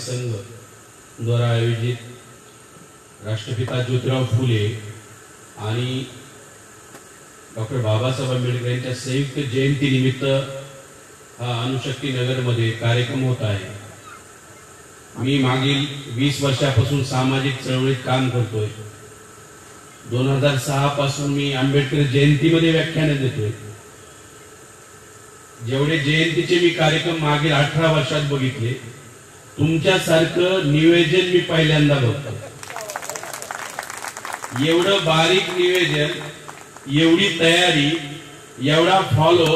संघ द्वारा आयोजित राष्ट्रपिता ज्योतिराव फुले आणि डॉक्टर बाबासाहेब आंबेडकर यांच्या संयुक्त जयंती निमित्त हा अणुशक्ती नगरमध्ये कार्यक्रम होत आहे। मी मागील 20 वर्षापासून सामाजिक चळवळीत काम करतोय। 2006 पासून मी आंबेडकर जयंतीमध्ये व्याख्याने देतोय। जेवढे जयंतीचे मी कार्यक्रम मागील 18 वर्षात बघितले, तुमच्यासारखं नियोजन मी पहिल्यांदा बघतो। एवढं बारीक नियोजन, एवढी तयारी, एवढा फॉलो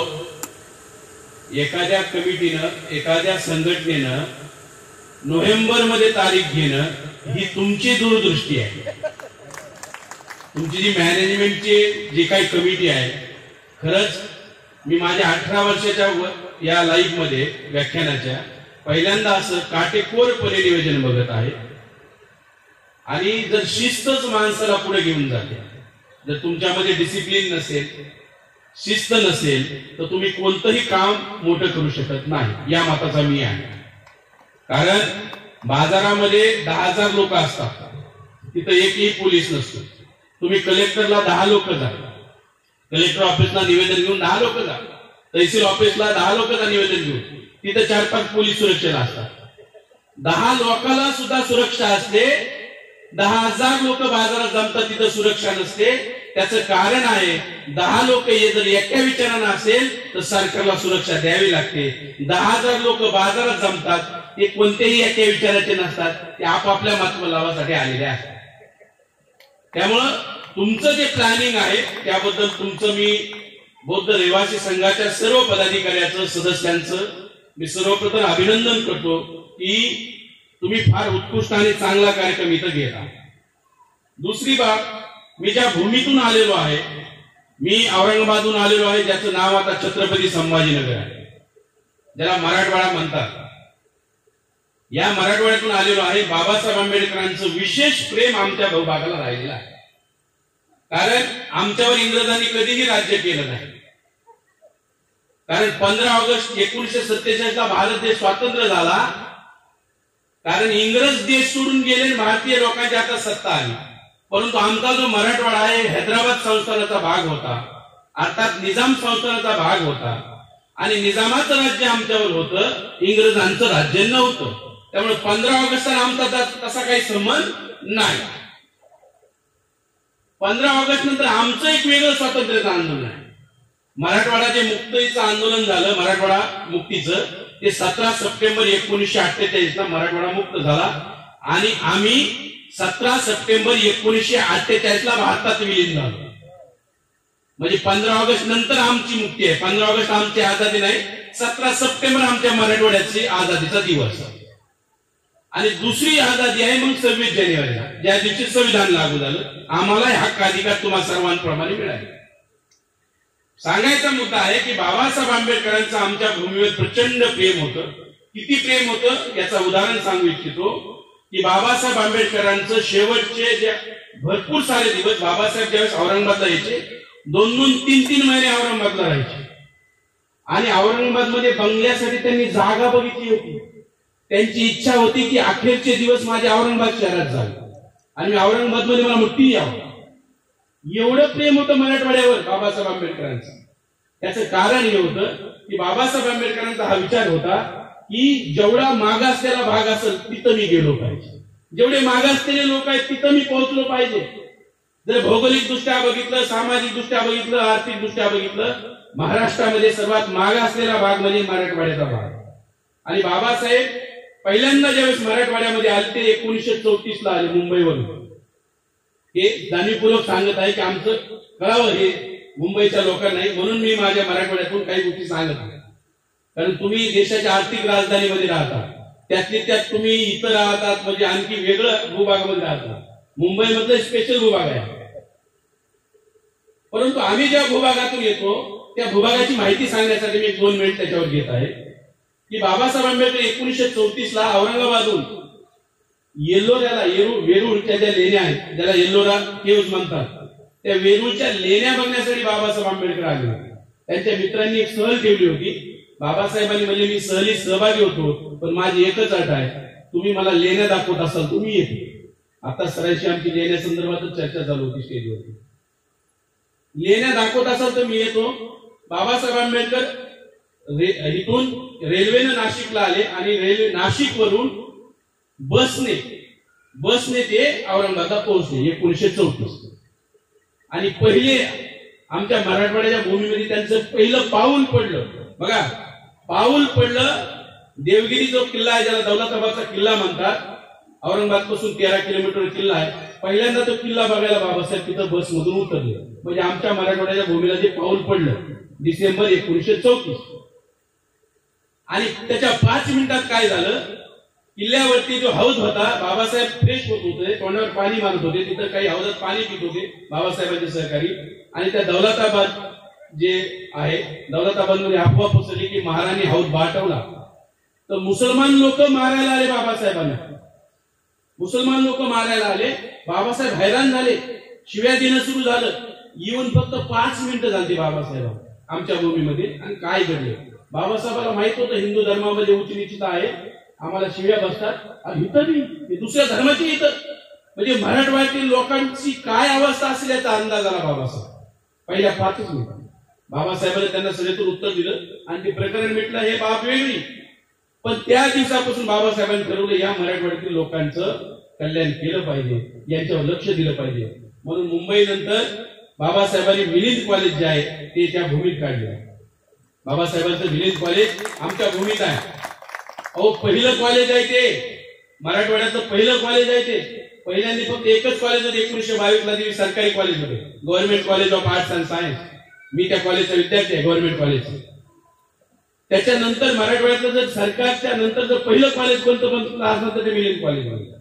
एखाद्या कमिटीनं, एखाद्या संघटनेनं नोव्हेंबर मध्ये तारीख घेणं ही तुमची दूरदृष्टी आहे। तुमची जी मॅनेजमेंटची जी काही कमिटी आहे, खरंच मी माझ्या 18 वर्षाच्या या लाईफ मध्ये व्याख्यानाच्या पहिल्यांदा असं काटेकोरपणे नियोजन बघत आहे। आणि जर शिस्तच माणसाला पुढे घेऊन जाते, जर तुमच्यामध्ये डिसिप्लिन नसेल, शिस्त नसेल, तर तुम्ही कोणतंही काम मोठं करू शकत नाही, या मताचा मी आहे। कारण बाजारामध्ये 10,000 लोक असतात, तिथं एकही पोलीस नसतो। तुम्ही कलेक्टरला 10 लोक जा, कलेक्टर ऑफिसला निवेदन घेऊन 10 लोक जा, तहसील ऑफिसला 10 लोक जा निवेदन घेऊन, तिथं 4-5 पोलीस सुरक्षेला असतात। 10 लोकांना सुद्धा सुरक्षा असते, 10,000 लोक बाजारात जमतात तिथं सुरक्षा नसते। त्याचं कारण आहे 10 लोक जर एका विचारानं असेल तर सरकारला सुरक्षा द्यावी लागते। 10,000 लोक बाजारात जमतात, ते कोणतेही एका विचाराचे नसतात, ते आपापल्या मतलावासाठी आलेले असतात। त्यामुळं तुमचं जे प्लॅनिंग आहे त्याबद्दल तुमचं मी बौद्ध रहिवासी संघाच्या सर्व पदाधिकाऱ्यांचं, सदस्यांचं मी सर्वप्रथम अभिनंदन करतो की तुम्ही फार उत्कृष्ट आणि चांगला कार्यक्रम इथं घेत आहात। दुसरी बाब, मी ज्या भूमीतून आलेलो आहे, मी औरंगाबादहून आलेलो आहे, ज्याचं नाव आता छत्रपती संभाजीनगर आहे, ज्याला मराठवाडा म्हणतात। या मराठवाड्यातून आलेलो आहे। बाबासाहेब आंबेडकरांचं विशेष प्रेम आमच्या भूभागाला राहिलेलं आहे, कारण आमच्यावर इंग्रजांनी कधीही राज्य केलं नाही। कारण 15 ऑगस्ट 1947 ला भारत देश स्वतंत्र झाला, कारण इंग्रज देश सोडून गेले आणि भारतीय लोकांच्या हातात सत्ता आली। परंतु आमचा जो मराठवाडा आहे, हैदराबाद संस्थानाचा भाग होता, अर्थात निजाम संस्थानाचा भाग होता, आणि निजामाचं राज्य आमच्यावर होतं, इंग्रजांचं राज्य नव्हतं। त्यामुळे 15 ऑगस्टला आमचा तसा काही संबंध नाही। 15 ऑगस्ट नंतर आमचं एक वेगळं स्वातंत्र्याचं आंदोलन आहे। मराठवाडा जे मुक्तीचं आंदोलन झालं, मराठवाडा मुक्तीचं, ते 17 सप्टेंबर 1948 ला मराठवाडा मुक्त झाला, आणि आम्ही 17 सप्टेंबर 1948 ला भारतात विलीन झालो। म्हणजे 15 ऑगस्ट नंतर आमची मुक्ती आहे। 15 ऑगस्ट आमची आझादी नाही, 17 सप्टेंबर आमच्या मराठवाड्याची आझादीचा दिवस आहे। आणि दुसरी आझादी आहे मग 26 जानेवारीला, ज्या दिवशी संविधान लागू झालं, आम्हाला हक्क अधिकार तुम्हा सर्वांप्रमाणे मिळाले। सांगायचा मुद्दा आहे की बाबासाहेब आंबेडकरांचं आमच्या भूमीवर प्रचंड प्रेम होतं। किती प्रेम होतं याचं उदाहरण सांगू इच्छितो की बाबासाहेब आंबेडकरांचं शेवटचे जे भरपूर सारे दिवस, बाबासाहेब ज्यावेळेस औरंगाबादला यायचे, 2-2, 3-3 महिने औरंगाबादला राहायचे, आणि औरंगाबादमध्ये बंगल्यासाठी त्यांनी जागा बघितली होती। त्यांची इच्छा होती की अखेरचे दिवस माझे औरंगाबाद शहरात जावे आणि मी औरंगाबादमध्ये मला मुक्ती यावं। एवढं प्रेम होतं मराठवाड्यावर बाबासाहेब आंबेडकरांचं। त्याचं कारण हे होतं की बाबासाहेब आंबेडकरांचा हा विचार होता की जेवढा मागासलेला भाग असेल तिथं मी गेलो पाहिजे, जेवढे मागासलेले लोक आहेत तिथं मी पोहोचलो पाहिजे। जर भौगोलिक दृष्ट्या बघितलं, सामाजिक दृष्ट्या बघितलं, आर्थिक दृष्ट्या बघितलं, महाराष्ट्रामध्ये सर्वात मागासलेला भाग म्हणजे मराठवाड्याचा भाग। आणि बाबासाहेब पहिल्यांदा ज्यावेळेस मराठवाड्यामध्ये आले ते 1934 ला आले मुंबईवरून। हे जाणीवपूर्वक सांगत आहे की आमचं कळावं हे मुंबईच्या लोकांना नाही, म्हणून मी माझ्या मराठवाड्यातून काही गोष्टी सांगत आहे। कारण तुम्ही देशाच्या आर्थिक राजधानीमध्ये राहता, त्यात तुम्ही इथं राहतात म्हणजे आणखी वेगळं भूभागामध्ये राहतात। मुंबईमधलं स्पेशल भूभाग आहे, परंतु आम्ही ज्या भूभागातून येतो त्या भूभागाची माहिती सांगण्यासाठी मी 2 मिनिट त्याच्यावर घेत आहे की बाबासाहेब आंबेडकर 1934 ला औरंगाबादहून येल्लोऱ्याला, वेरूळच्या ज्या लेण्या आहेत, ज्याला येल्लोरा केव्ज म्हणतात, त्या वेरूळच्या लेण्या बघण्यासाठी बाबासाहेब आंबेडकर आले होते। त्यांच्या मित्रांनी एक सहल ठेवली होती। बाबासाहेबांनी म्हणले मी सहलीत सहभागी होतो, पण माझी एकच अट आहे तुम्ही मला लेण्या दाखवत असाल तुम्ही येते. आता सरांशी आमची लेण्या संदर्भातच चर्चा चालू होती स्टेजवरती. लेण्या दाखवत असाल तर मी येतो. बाबासाहेब आंबेडकर इथून रेल्वेनं नाशिकला आले आणि रेल्वे नाशिक वरून बसने ते औरंगाबादला पोहोचले 1934. आणि पहिले आमच्या मराठवाड्याच्या भूमीमध्ये त्यांचं पहिलं पाऊल पडलं. बघा, पाऊल पडलं. देवगिरी जो किल्ला आहे ज्याला दौलताबादचा किल्ला म्हणतात, औरंगाबाद पासून 13 किलोमीटर किल्ला आहे. पहिल्यांदा तो किल्ला बघायला बाबासाहेब तिथं बसमधून उतरले. म्हणजे आमच्या मराठवाड्याच्या भूमीला जे पाऊल पडलं डिसेंबर 1934. आणि त्याच्या 5 मिनिटात काय झालं, किल्ल्यावरती जो हौद होता, बाबासाहेब फ्रेश होत होते, तोंडावर पाणी मारत होते. तिथं काही हौदात पाणी पित होते बाबासाहेबांचे सहकारी. आणि त्या दौलताबाद जे आहे, दौलताबादमध्ये अफवा पसरली की महाराणी हौद बाटवला. तर मुसलमान लोक मारायला आले बाबासाहेबांना. मुसलमान लोक मारायला आले. बाबासाहेब हैराण झाले. शिव्या देणं सुरू झालं. येऊन फक्त 5 मिनिटं झाली बाबासाहेब आमच्या भूमीमध्ये. आणि काय घडले, बाबासाहेबांना माहित होतं हिंदू धर्मामध्ये उच्च नीचित आहे, आम्हाला शिव्या बसतात. आणि इथं बी दुसऱ्या धर्माची इथं, म्हणजे मराठवाड्यातील लोकांची काय अवस्था असेल याचा अंदाज आला बाबासाहेब पहिल्या 5 मिनिटात. बाबासाहेबांनी त्यांना सगळ्यातून उत्तर दिलं आणि ते प्रकरण मिटलं. हे बाब वेगळी. पण त्या दिवसापासून बाबासाहेबांनी ठरवलं या मराठवाड्यातील लोकांचं कल्याण केलं पाहिजे, यांच्यावर लक्ष दिलं पाहिजे. म्हणून मुंबईनंतर बाबासाहेबांनी मिलिंद कॉलेज जे आहे ते त्या भूमीत काढले. बाबासाहेबांचं मिलिंद कॉलेज आमच्या भूमीत आहे. अहो, पहिलं कॉलेज आहे ते, मराठवाड्याचं पहिलं कॉलेज आहे ते. पहिल्यांदा फक्त एकच कॉलेज होते 1922 ला सरकारी कॉलेज होते, government college of arts and science. मी त्या कॉलेजचा विद्यार्थी आहे, गव्हर्नमेंट कॉलेज. त्याच्यानंतर मराठवाड्यातलं जर सरकारच्या नंतर जर पहिलं कॉलेज कोणतं असणार तर ते मिलिंद कॉलेज होतं.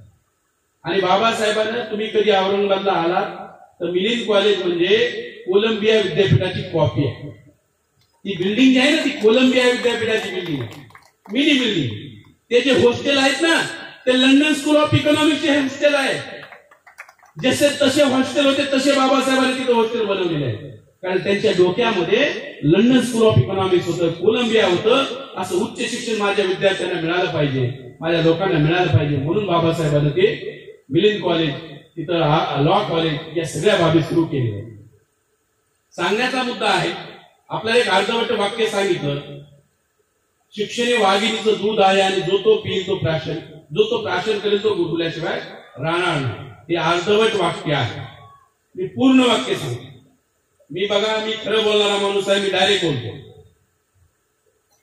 आणि बाबासाहेबांना तुम्ही कधी औरंगाबादला आलात तर मिलिंद कॉलेज म्हणजे कोलंबिया विद्यापीठाची कॉपी आहे. ती बिल्डिंग जी आहे ना, ती कोलंबिया विद्यापीठाची बिल्डिंग आहे, मिनी बिल्डिंग. ते जे हॉस्टेल आहेत ना, ते लंडन स्कूल ऑफ इकॉनॉमिक्सचे हॉस्टेल आहे. जसे तसे हॉस्टेल होते तसे बाबासाहेबांनी तिथे हॉस्टेल बनवलेले आहे. कारण त्यांच्या डोक्यामध्ये लंडन स्कूल ऑफ इकॉनॉमिक्स होतं, कोलंबिया होतं. असं उच्च शिक्षण माझ्या विद्यार्थ्यांना मिळालं पाहिजे, माझ्या लोकांना मिळालं पाहिजे. म्हणून बाबासाहेबांनी ते मिलिंद कॉलेज, तिथं लॉ कॉलेज, या सगळ्या बाबी सुरू केल्या. सांगण्याचा मुद्दा आहे, आपल्याला एक अर्धवट वाक्य सांगितलं, शिक्षण हे वाघिणीचं दूध आहे आणि जो तो पिईल तो प्राशन, जो तो प्राशन करेल तो गुटल्याशिवाय राहणार नाही. हे अर्धवट वाक्य आहे. मी पूर्ण वाक्य सांगतो. मी बघा, मी खरं बोलणारा माणूस आहे, मी डायरेक्ट बोलतो.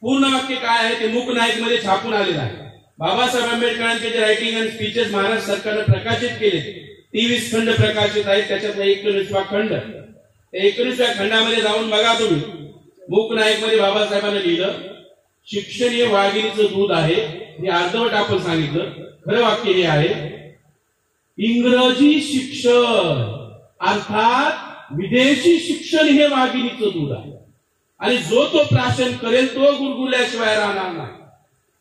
पूर्ण वाक्य काय आहे ते मूक नायक मध्ये छापून आलेलं आहे. बाबासाहेब आंबेडकरांचे जे रायटिंग अँड स्पीचेस महाराष्ट्र सरकारने प्रकाशित केले, 23 खंड प्रकाशित आहेत. त्याच्यातला 19वा खंड, 19व्या खंडामध्ये जाऊन बघा तुम्ही. मूक नायक मध्ये बाबासाहेबांनी लिहिलं, शिक्षण हे वाघिणीचं दूध आहे. हे अर्धवट आपण सांगितलं. खरं वाक्य हे आहे, इंग्रजी शिक्षण अर्थात विदेशी शिक्षण हे वाघिणीचं दूध आहे आणि जो तो प्राशन करेल तो गुरगुरल्याशिवाय राहणार नाही.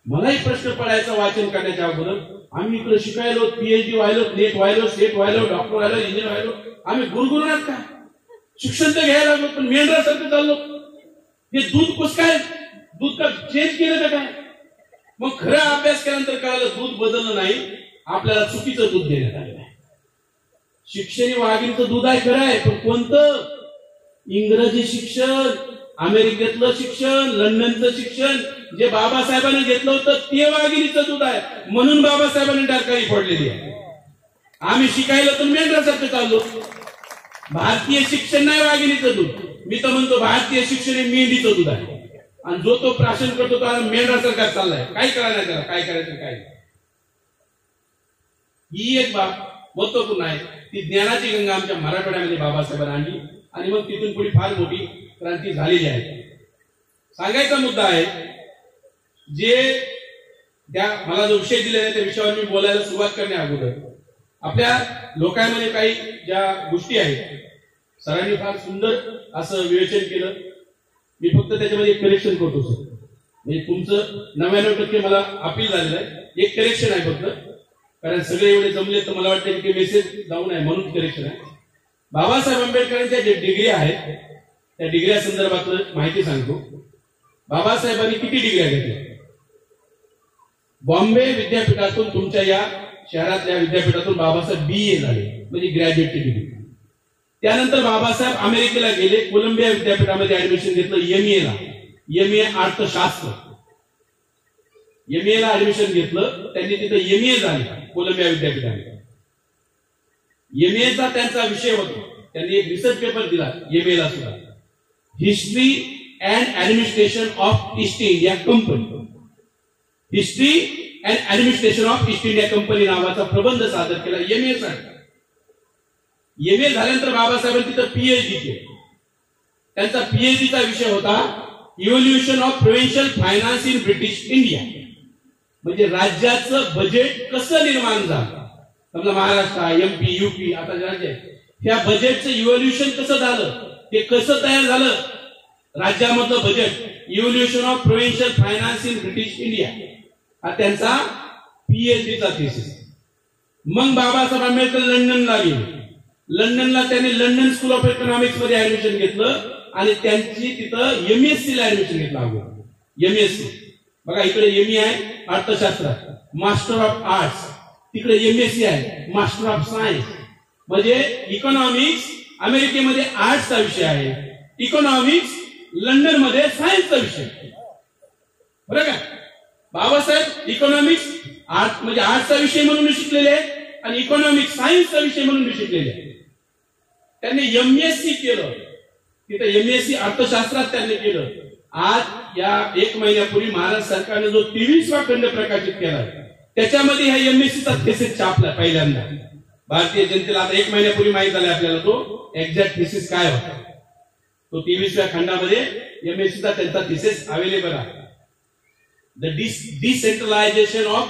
मलाही प्रश्न पडायचा वाचन करण्याच्या अगोदर, आम्ही इकडे शिकायलो, पीएचडी व्हायलो, नेट व्हायलो, स्टेट व्हायलो, डॉक्टर व्हायलो, इंजिनियर व्हायलो, आम्ही गुरगुरणार काय? शिक्षण तर घ्यायला लागलो पण मेंढरासारखं चाललो. हे दूध कस काय, दूध का चेंज केलं का काय? मग खरा अभ्यास केल्यानंतर कळालं दूध बदललं नाही, आपल्याला चुकीचं दूध देण्यात आलेलं आहे. शिक्षण वाघिणीचं दूध आहे, खरं आहे, पण कोणतं? इंग्रजी शिक्षण, अमेरिकेतलं शिक्षण, लंडनचं शिक्षण जे बाबासाहेबांनी घेतलं होतं ते वाघिणीचं दूध आहे. म्हणून बाबासाहेबांनी डरकाळी फोडलेली आहे. आम्ही शिकायला तर मेंढरासारखं चाललो. भारतीय शिक्षण नाही वाघिणीचं दूध. मी तर म्हणतो भारतीय शिक्षण हे मेंढीचं दूध आहे आणि जो तो प्राशन करतो तो मेंढरासारखा चाललाय. काय करायला त्याला, काय करायचं काय? ही एक बाब महत्वपूर्ण आहे. ती ज्ञानाची गंगा आमच्या मराठवाड्यामध्ये बाबासाहेबांनी आणली आणि मग तिथून पुढे फार मोठी क्रांती झालेली आहे. सांगायचा मुद्दा आहे, जे मला जो विषय दिलेला आहे त्या विषयावर मी बोलायला सुरुवात करण्या अगोदर आपल्या लोकांमध्ये काही ज्या गोष्टी आहेत, सरांनी फार सुंदर असं विवेचन केलं. मी फक्त त्याच्यामध्ये एक करेक्शन करतो सर. म्हणजे तुमचं 99% मला अपील झालेलं आहे. एक करेक्शन आहे फक्त, कारण सगळे एवढे जमले तर मला वाटतं की मेसेज जाऊन आहे म्हणून करेक्शन आहे. बाबासाहेब आंबेडकरांच्या जे डिग्री आहेत त्या डिग्र्या संदर्भात माहिती सांगतो. बाबासाहेबांनी किती डिग्र्या घेतल्या? बॉम्बे विद्यापीठातून तुमच्या या शहरातल्या विद्यापीठातून बाबासाहेब BA झाले, म्हणजे ग्रॅज्युएटची डिग्री. त्यानंतर बाबासाहेब अमेरिकेला गेले, कोलंबिया विद्यापीठामध्ये ऍडमिशन घेतलं MA ला, MA अर्थशास्त्र. MA ला ऍडमिशन घेतलं त्यांनी, तिथे MA झाले कोलंबिया विद्यापीठामध्ये. MA चा त्यांचा विषय होता, त्यांनी एक रिसर्च पेपर दिला MA ला सुद्धा, history and administration of east India company. History and administration of east India company नावाचा प्रबंध सादर केला MA साठी. MA झाल्यानंतर बाबासाहेबांनी तिथं PhD केली. त्यांचा PhD चा विषय होता evolution of provincial finance in British India, म्हणजे राज्याचं बजेट कसं निर्माण झालं. समजा महाराष्ट्र, MP, UP आता राज्य, त्या बजेटचं इव्होल्युशन कसं झालं, ते कसं तयार झालं राज्यामधलं budget, evolution of provincial finance in British India, हा त्यांचा PhD चा थीसिस. मग बाबासाहेब आंबेडकर लंडनला गेले. लंडनला त्यांनी लंडन स्कूल ऑफ इकॉनॉमिक्स मध्ये ऍडमिशन घेतलं आणि त्यांची तिथं MSc ला ऍडमिशन घेतलं अगोदर. MSc बघा, इकडे ME आहे अर्थशास्त्र, मास्टर ऑफ आर्ट्स, तिकडे MSc आहे मास्टर ऑफ सायन्स. म्हणजे इकॉनॉमिक्स अमेरिकेमध्ये आर्ट्सचा विषय आहे, इकॉनॉमिक्स लंडन मध्ये सायन्सचा विषय. बरं का, बाबासाहेब इकॉनॉमिक्स आर्ट म्हणजे आर्ट्सचा विषय म्हणून शिकलेले आहेत आणि इकॉनॉमिक्स सायन्सचा विषय म्हणून शिकलेले आहेत. त्यांनी MSc केलं, तिथे MSc अर्थशास्त्रात त्यांनी केलं. आज या 1 महिन्यापूर्वी महाराष्ट्र सरकारने जो 23वा खंड प्रकाशित केला त्याच्यामध्ये ह्या MSc चा थेसिस छापला पहिल्यांदा. भारतीय जनतेला आता 1 महिन्यापूर्वी माहित झाला आपल्याला तो एक्झॅक्ट थेसिस काय होता. तो 23व्या खंडामध्ये MSc चा त्यांचा थेसिस अवेलेबल आहे. The decentralisation of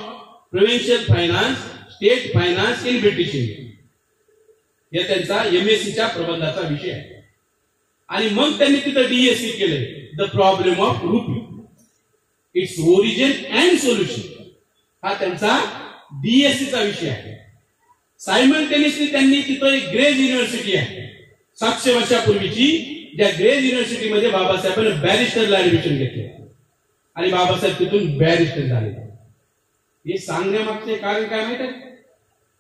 provincial finance, state finance in British India, हे त्यांचा MSc च्या प्रबंधाचा विषय आहे. आणि मग त्यांनी तिथं DSc केलंय, the problem of rupee, its origin and solution, हा त्यांचा DSc चा विषय आहे. सायमल्टेनियसली त्यांनी तिथं एक ग्रेज युनिव्हर्सिटी आहे 700 वर्षापूर्वीची, ज्या ग्रेज युनिव्हर्सिटीमध्ये बाबासाहेबांनी बॅरिस्टरला ऍडमिशन घेतले आणि बाबासाहेब तिथून बॅरिस्टर झाले. हे सांगण्यामागचे कारण काय माहित आहे?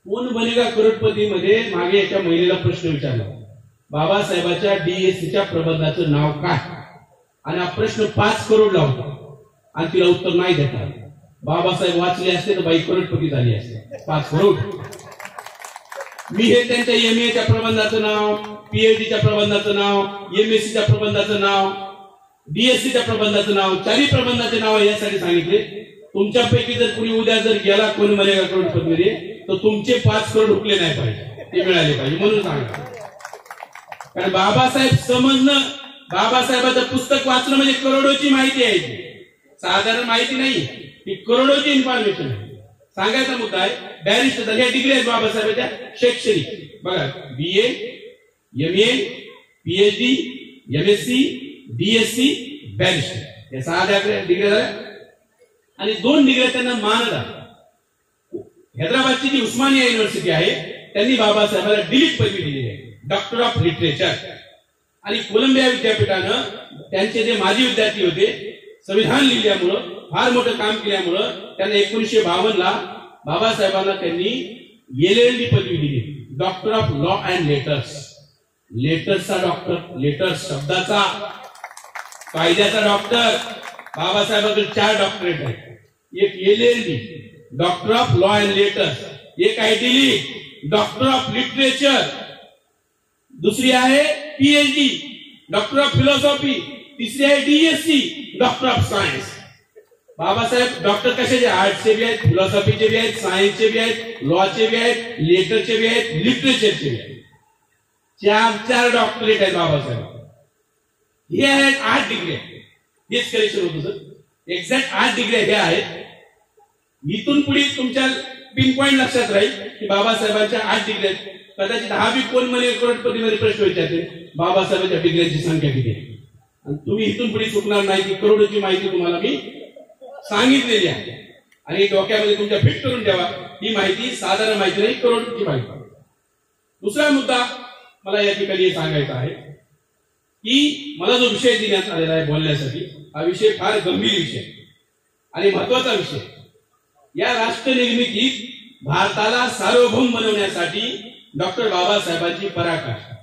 कोण बनेगा करोडपती मध्ये मागे एका महिलेला प्रश्न विचारला, बाबासाहेबांच्या DSc च्या प्रबंधाचं नाव काय, आणि हा प्रश्न 5 करोडला होता आणि तिला उत्तर नाही देता. बाबासाहेब वाचले असते तर बाई करोडपती झाली असते. 5 करोड. मी हे त्यांच्या MA च्या प्रबंधाचं नाव, PhD च्या प्रबंधाचं नाव, MSc च्या प्रबंधाचं नाव, DSc च्या प्रबंधाचं नाव, 4 प्रबंधाचे नाव यासाठी सांगितले. तुमच्यापैकी जर कुणी उद्या जर गेला कोणी बनेगा करोडपती मध्ये तर तुमचे 5 करोड हुकले नाही पाहिजे, ते मिळाले पाहिजे म्हणून सांगा. कारण बाबासाहेब समजणं, बाबासाहेबांचं पुस्तक वाचणं म्हणजे करोडोची माहिती आहे, साधारण माहिती नाही, ती करोडोची इन्फॉर्मेशन आहे. सांगायचा मुद्दा आहे बॅरिस्टर झाले, डिग्री आहेत बाबासाहेबांच्या शैक्षणिक. बघा, BA, MA, PhD, MSc, DSc, barrister, या 6 डिग्री झाल्या. आणि 2 डिग्री त्यांना मान झाला. हैदराबादची जी उस्मानिया युनिव्हर्सिटी आहे त्यांनी बाबासाहेबांना डिलीट पदवी दिलेली आहे, डॉक्टर ऑफ लिटरेचर. आणि कोलंबिया विद्यापीठानं त्यांचे जे माजी विद्यार्थी होते, संविधान लिहिल्यामुळं, फार मोठं काम केल्यामुळं त्यांना 1952 ला बाबासाहेबांना त्यांनी LLD पदवी दिली, doctor of law and letters. लेटर्सचा डॉक्टर, लेटर्स शब्दाचा, कायद्याचा डॉक्टर. बाबासाहेबांकडे 4 डॉक्टरेट आहेत, एक LLD doctor of law and letters, एक IDL डॉक्टर ऑफ लिटरेचर, दुसरी आहे PhD डॉक्टर ऑफ फिलॉसॉफी, तिसरी आहे DSc doctor of science. Babasaheb doctor कशाचे? आर्ट्सचे बी आहेत, फिलॉसॉफीचे बी आहेत, सायन्सचे बी आहेत, लॉचे बी आहेत, लेटरचे बी आहेत, लिटरेचरचे बी आहेत. 4 डॉक्टरेट आहेत बाबासाहेब. हे आहेत 8 डिग्री. हेच करेक्शन होतं सर, एक्झॅक्ट 8 डिग्री हे आहेत. इथून पुढे तुमच्या पिन पॉइंट लक्षात राहील की बाबासाहेबांच्या 8 डिग्री आहेत. कदाचित हा बी कोण म्हणे करोडपतीमध्ये प्रश्न विचारते, बाबासाहेबांच्या डिग्र्यांची संख्या किती आहे. आणि तुम्ही इथून पुढे चुकणार नाही की करोडोची माहिती तुम्हाला मी सांगितलेली आहे आणि डोक्यामध्ये तुमच्या फिट करून ठेवा. ही माहिती साधारण माहिती नाही, करोडची माहिती. दुसरा मुद्दा मला या ठिकाणी सांगायचा आहे की मला जो विषय देण्यात आलेला आहे बोलण्यासाठी, हा विषय फार गंभीर विषय आणि महत्वाचा विषय. या राष्ट्र निर्मितीत भारताला सार्वभौम बनवण्यासाठी डॉक्टर बाबासाहेबांची पराकाष्ठा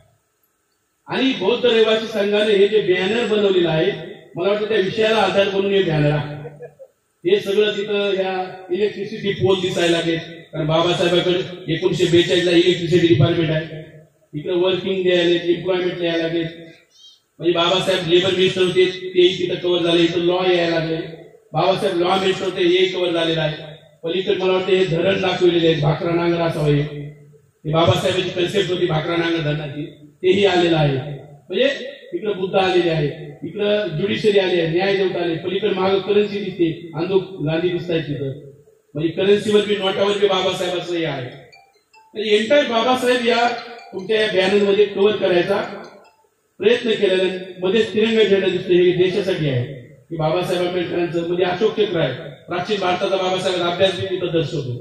आणि बौद्ध रहिवासी संघाने हे जे बॅनर बनवलेलं आहे, मला वाटतं त्या विषयाला आधार बनून हे बॅनर आहे. हे सगळं तिथं या इलेक्ट्रिसिटी पोल दिसायला लागले, कारण बाबासाहेबांकडे 1942 ला इलेक्ट्रिसिटी डिपार्टमेंट आहे. इकडे वर्किंग द्यायला, एम्प्लॉयमेंट द्यायला लागले. म्हणजे बाबासाहेब लेबर मिनिस्टर होते, ते तिथं कव्हर झाले. इथं लॉ यायला लागले. बाबासाहेब लॉ मिनिस्टर होते, हे कव्हर झालेलं आहे. पलीकडे मला वाटतं हे धरण दाखवलेले आहे, भाकरा नांगर असावं. हे बाबासाहेबांची कन्सेप्ट होती भाकरा नांगर धरणाची, तेही आलेलं आहे. म्हणजे इकडे बुद्ध आलेले आहे, इकडे ज्युडिशरी आले आहे, न्याय देवता आले. पलीकडे माग करन्सी दिसते, आंदो गांधी दिसत आहेत तिथं. म्हणजे करन्सीवर बी नोटावर बी बाबासाहेबांचं हे आहे. म्हणजे एंटायर बाबासाहेब या तुमच्या या बॅनर मध्ये कव्हर करायचा प्रयत्न केलेला. मध्ये तिरंगा झेंडा दिसतो, हे देशासाठी आहे की बाबासाहेब आंबेडकरांचं म्हणजे अशोक चक्र आहे. प्राचीन भारताचा बाबासाहेब अभ्यास बी तिथं दर्शवतो.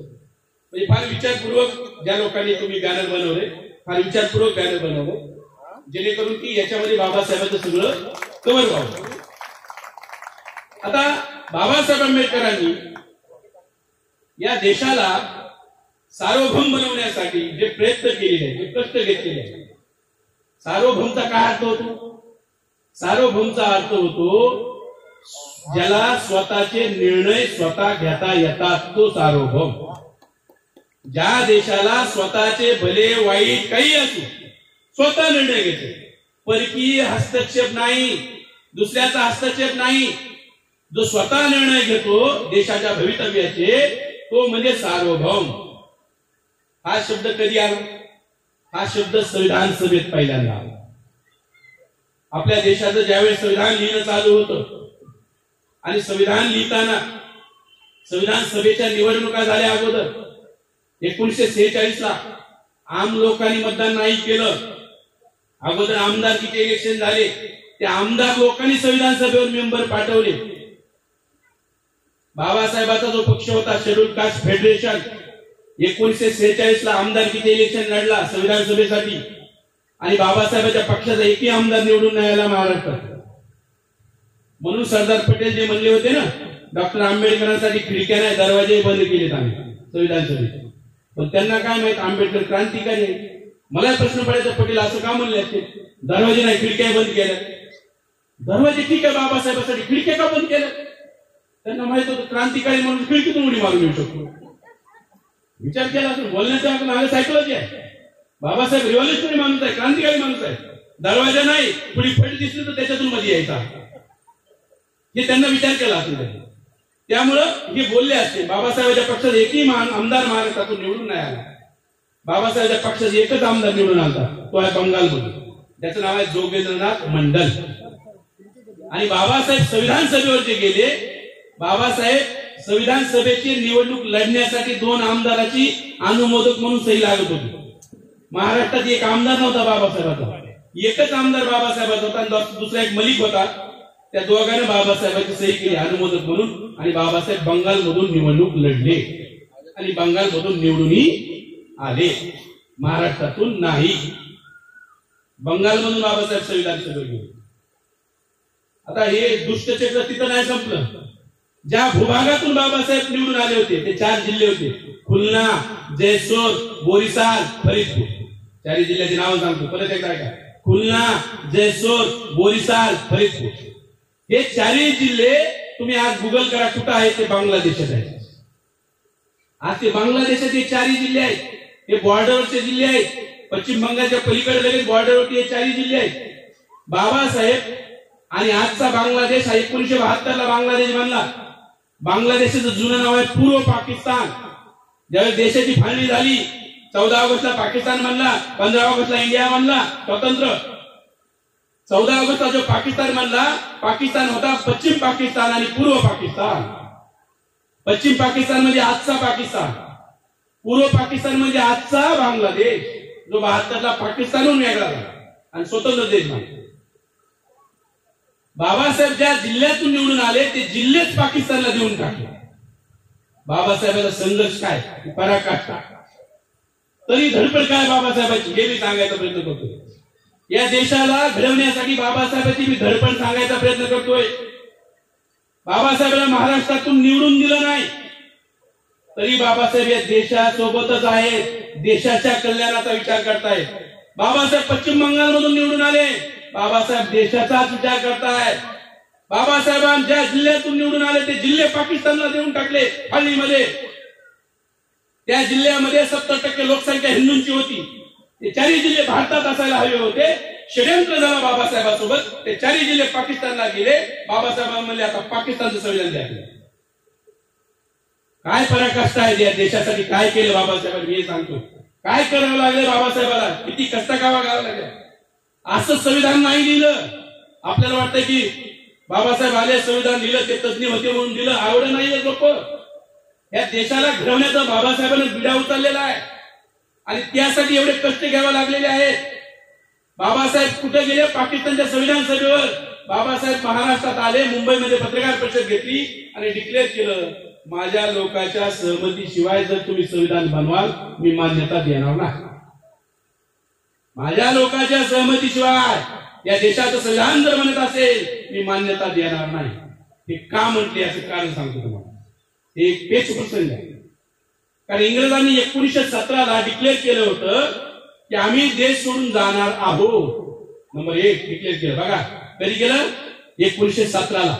म्हणजे फार विचारपूर्वक ज्या लोकांनी तुम्ही बॅनर बनवले, फार विचारपूर्वक बॅनर बनवले, जेणेकरून की याच्यामध्ये बाबासाहेबांचं सगळं कव्हर व्हावं. आता बाबासाहेब आंबेडकरांनी या देशाला सार्वभौम बनवण्यासाठी जे प्रयत्न केलेले आहेत, जे कष्ट घेतलेले आहेत. सार्वभौमचा काय अर्थ होतो? सार्वभौमचा अर्थ होतो ज्याला स्वतःचे निर्णय स्वतः घेता येतात, तो सार्वभौम. ज्या देशाला स्वतःचे भले वाईट काही असू स्वतः निर्णय घेतो, परकीय हस्तक्षेप नाही, दुसऱ्याचा हस्तक्षेप नाही, जो स्वतः निर्णय घेतो देशाच्या भवितव्याचे, तो म्हणजे सार्वभौम. हा शब्द कधी आला? हा शब्द संविधान सभेत पहिल्यांदा आला. आपल्या देशाचं ज्यावेळेस संविधान लिहिणं चालू होतं आणि संविधान लिहिताना संविधान सभेच्या निवडणुका झाल्या अगोदर 1946 ला आम लोकांनी मतदान नाही केलं. अगोदर आमदारकीचे इलेक्शन झाले, त्या आमदार लोकांनी संविधान सभेवर मेंबर पाठवले. बाबासाहेबांचा जो पक्ष होता शेड्यूल कास्ट फेडरेशन, 1946 ला आमदारकीचे इलेक्शन लढला संविधान सभेसाठी आणि बाबासाहेबांच्या पक्षाचा एकही आमदार निवडून नाही आला महाराष्ट्रात. म्हणून सरदार पटेल जे म्हणले होते ना, डॉक्टर आंबेडकरांसाठी खिडक्या नाही दरवाजे बंद केलेत आम्ही संविधान सभेत. पण त्यांना काय माहित आंबेडकर क्रांतिकारी आहे. मला प्रश्न पडायचा, पटेल असं का म्हणले असते? दरवाजे नाही खिडक्या बंद केल्या. दरवाजे ठीक आहे, बाबासाहेबांसाठी खिडक्या का बंद केल्या? त्यांना माहित होतं क्रांतिकारी म्हणून खिडकीतून उडी मारून येऊ शकतो. विचार केला असेल, बोलण्याच्या मागे सायकोलॉजी आहे. बाबासाहेब रिव्हॉल्युशनरी माणूस आहे, क्रांतिकारी माणूस आहे. दरवाजा नाही, पुढे फट दिसली तर त्याच्यातून मध्ये यायचा, हे त्यांना विचार केला असेल. त्यामुळं हे बोलले असते. बाबासाहेबांच्या पक्षात एकही आमदार महाराष्ट्रातून निवडून नाही आला. बाबासाहेबांच्या पक्षात एकच आमदार निवडून आला, तो आहे बंगालमधून. त्याचं नाव आहे जोगेंद्रनाथ मंडल. आणि बाबासाहेब संविधान सभेवर जे गेले, बाबासाहेब संविधान सभेची निवडणूक लढण्यासाठी 2 आमदाराची अनुमोदक म्हणून सही लागत होती. महाराष्ट्रात एक आमदार नव्हता बाबासाहेबांचा, एकच आमदार बाबासाहेबांचा होता, दुसरा एक मलिक होता. त्या दोघांनी बाबासाहेबांची सही केली अनुमोदक म्हणून आणि बाबासाहेब बंगालमधून निवडणूक लढले आणि बंगालमधून निवडूनही आले, महाराष्ट्रातून नाही. बंगालमधून बाबासाहेब संविधान सभेवर गेले. आता हे दुष्टचक्र तिथं नाही संपलं. ज्या भूभागातून बाबासाहेब निवडून आले होते ते 4 जिल्हे होते, खुलना, जयसोर, बोरीसाल, फरीदपूर. 4 जिल्ह्याची नावं सांगतो परत एकदा ऐका. खुलना, जयसोर, बोरीसाल, फरीदपूर. हे 4 जिल्हे तुम्ही आज गुगल करा कुठं आहे, ते बांगलादेशात आहे. आज ते बांगलादेशात हे 4 जिल्हे आहेत. हे बॉर्डरवरचे जिल्हे आहेत. पश्चिम बंगालच्या पलीकडे लगेच बॉर्डरवरती हे 4 जिल्हे आहेत. बाबासाहेब आणि आजचा बांगलादेश हा 1972 ला बांगलादेश बनला. बांगलादेशाचं जुनं नाव आहे पूर्व पाकिस्तान. ज्यावेळेस देशाची फाळणी झाली, 14 ऑगस्टला पाकिस्तान बनला, 15 ऑगस्टला इंडिया बनला स्वतंत्र. 14 ऑगस्टला जो पाकिस्तान बनला, पाकिस्तान होता पश्चिम पाकिस्तान आणि पूर्व पाकिस्तान. पश्चिम पाकिस्तान म्हणजे आजचा पाकिस्तान, पूर्व पाकिस्तान म्हणजे आजचा बांगलादेश, जो 72 ला पाकिस्तानहून वेगळा झाला आणि स्वतंत्र देश बनला. बाबासाहेब ज्या जिल्ह्यातून निवडून आले ते जिल्हेच पाकिस्तानला देऊन टाकले. बाबासाहेबांचा संघर्ष काय, पराकाष्ठा. तरी धडपड काय बाबासाहेबांची, हे मी सांगायचा प्रयत्न करतोय. या देशाला घडवण्यासाठी बाबासाहेबांची मी धडपड सांगायचा प्रयत्न करतोय. बाबासाहेबांना महाराष्ट्रातून निवडून दिलं नाही, तरी बाबासाहेब या देशासोबतच आहेत, देशाच्या कल्याणाचा विचार करतायत. बाबासाहेब पश्चिम बंगालमधून निवडून आले, बाबासाहेब देशाचाच विचार करतायत. बाबासाहेबांनी ज्या जिल्ह्यातून निवडून आले ते जिल्हे पाकिस्तानला देऊन टाकले. फाळणीमध्ये त्या जिल्ह्यामध्ये 70% लोकसंख्या हिंदूंची होती. ते चारही जिल्हे भारतात असायला हवे होते. षडयंत्र झाला बाबासाहेबांसोबत. ते चारही जिल्हे पाकिस्तानला गेले. बाबासाहेबांनी म्हणले आता पाकिस्तानचं संविधान द्या. काय पराकाष्ठा आहे या देशासाठी, काय केलं बाबासाहेबांनी हे सांगतो. काय करावं लागले बाबासाहेबाला, किती कष्ट करावं लागले. असं संविधान नाही दिलं. आपल्याला वाटतं की बाबासाहेब आले संविधान दिलं ते तज्ञ होते म्हणून दिलं, आवड नाही लोक. या देशाला घडवण्याचा बाबासाहेबांनी बिडा उचललेला आहे आणि त्यासाठी एवढे कष्ट घ्यावे लागलेले आहेत. बाबासाहेब कुठे गेले? पाकिस्तानच्या संविधान सभेवर. बाबासाहेब महाराष्ट्रात आले, मुंबईमध्ये पत्रकार परिषद घेतली आणि डिक्लेअर केलं, माझ्या लोकांच्या सहमतीशिवाय जर तुम्ही संविधान बनवाल मी मान्यता देणार नाही. माझ्या लोकांच्या सहमतीशिवाय या देशाचं संविधान जर बनत असेल मी मान्यता देणार नाही. हे का म्हटले याचं कारण सांगतो तुम्हाला. हे एक पेच प्रसंग आहे. कारण इंग्रजांनी 1917ला डिक्लेअर केलं होतं की आम्ही देश सोडून जाणार आहोत. नंबर 1 डिक्लेअर केलं. बघा कधी केलं? 1917ला.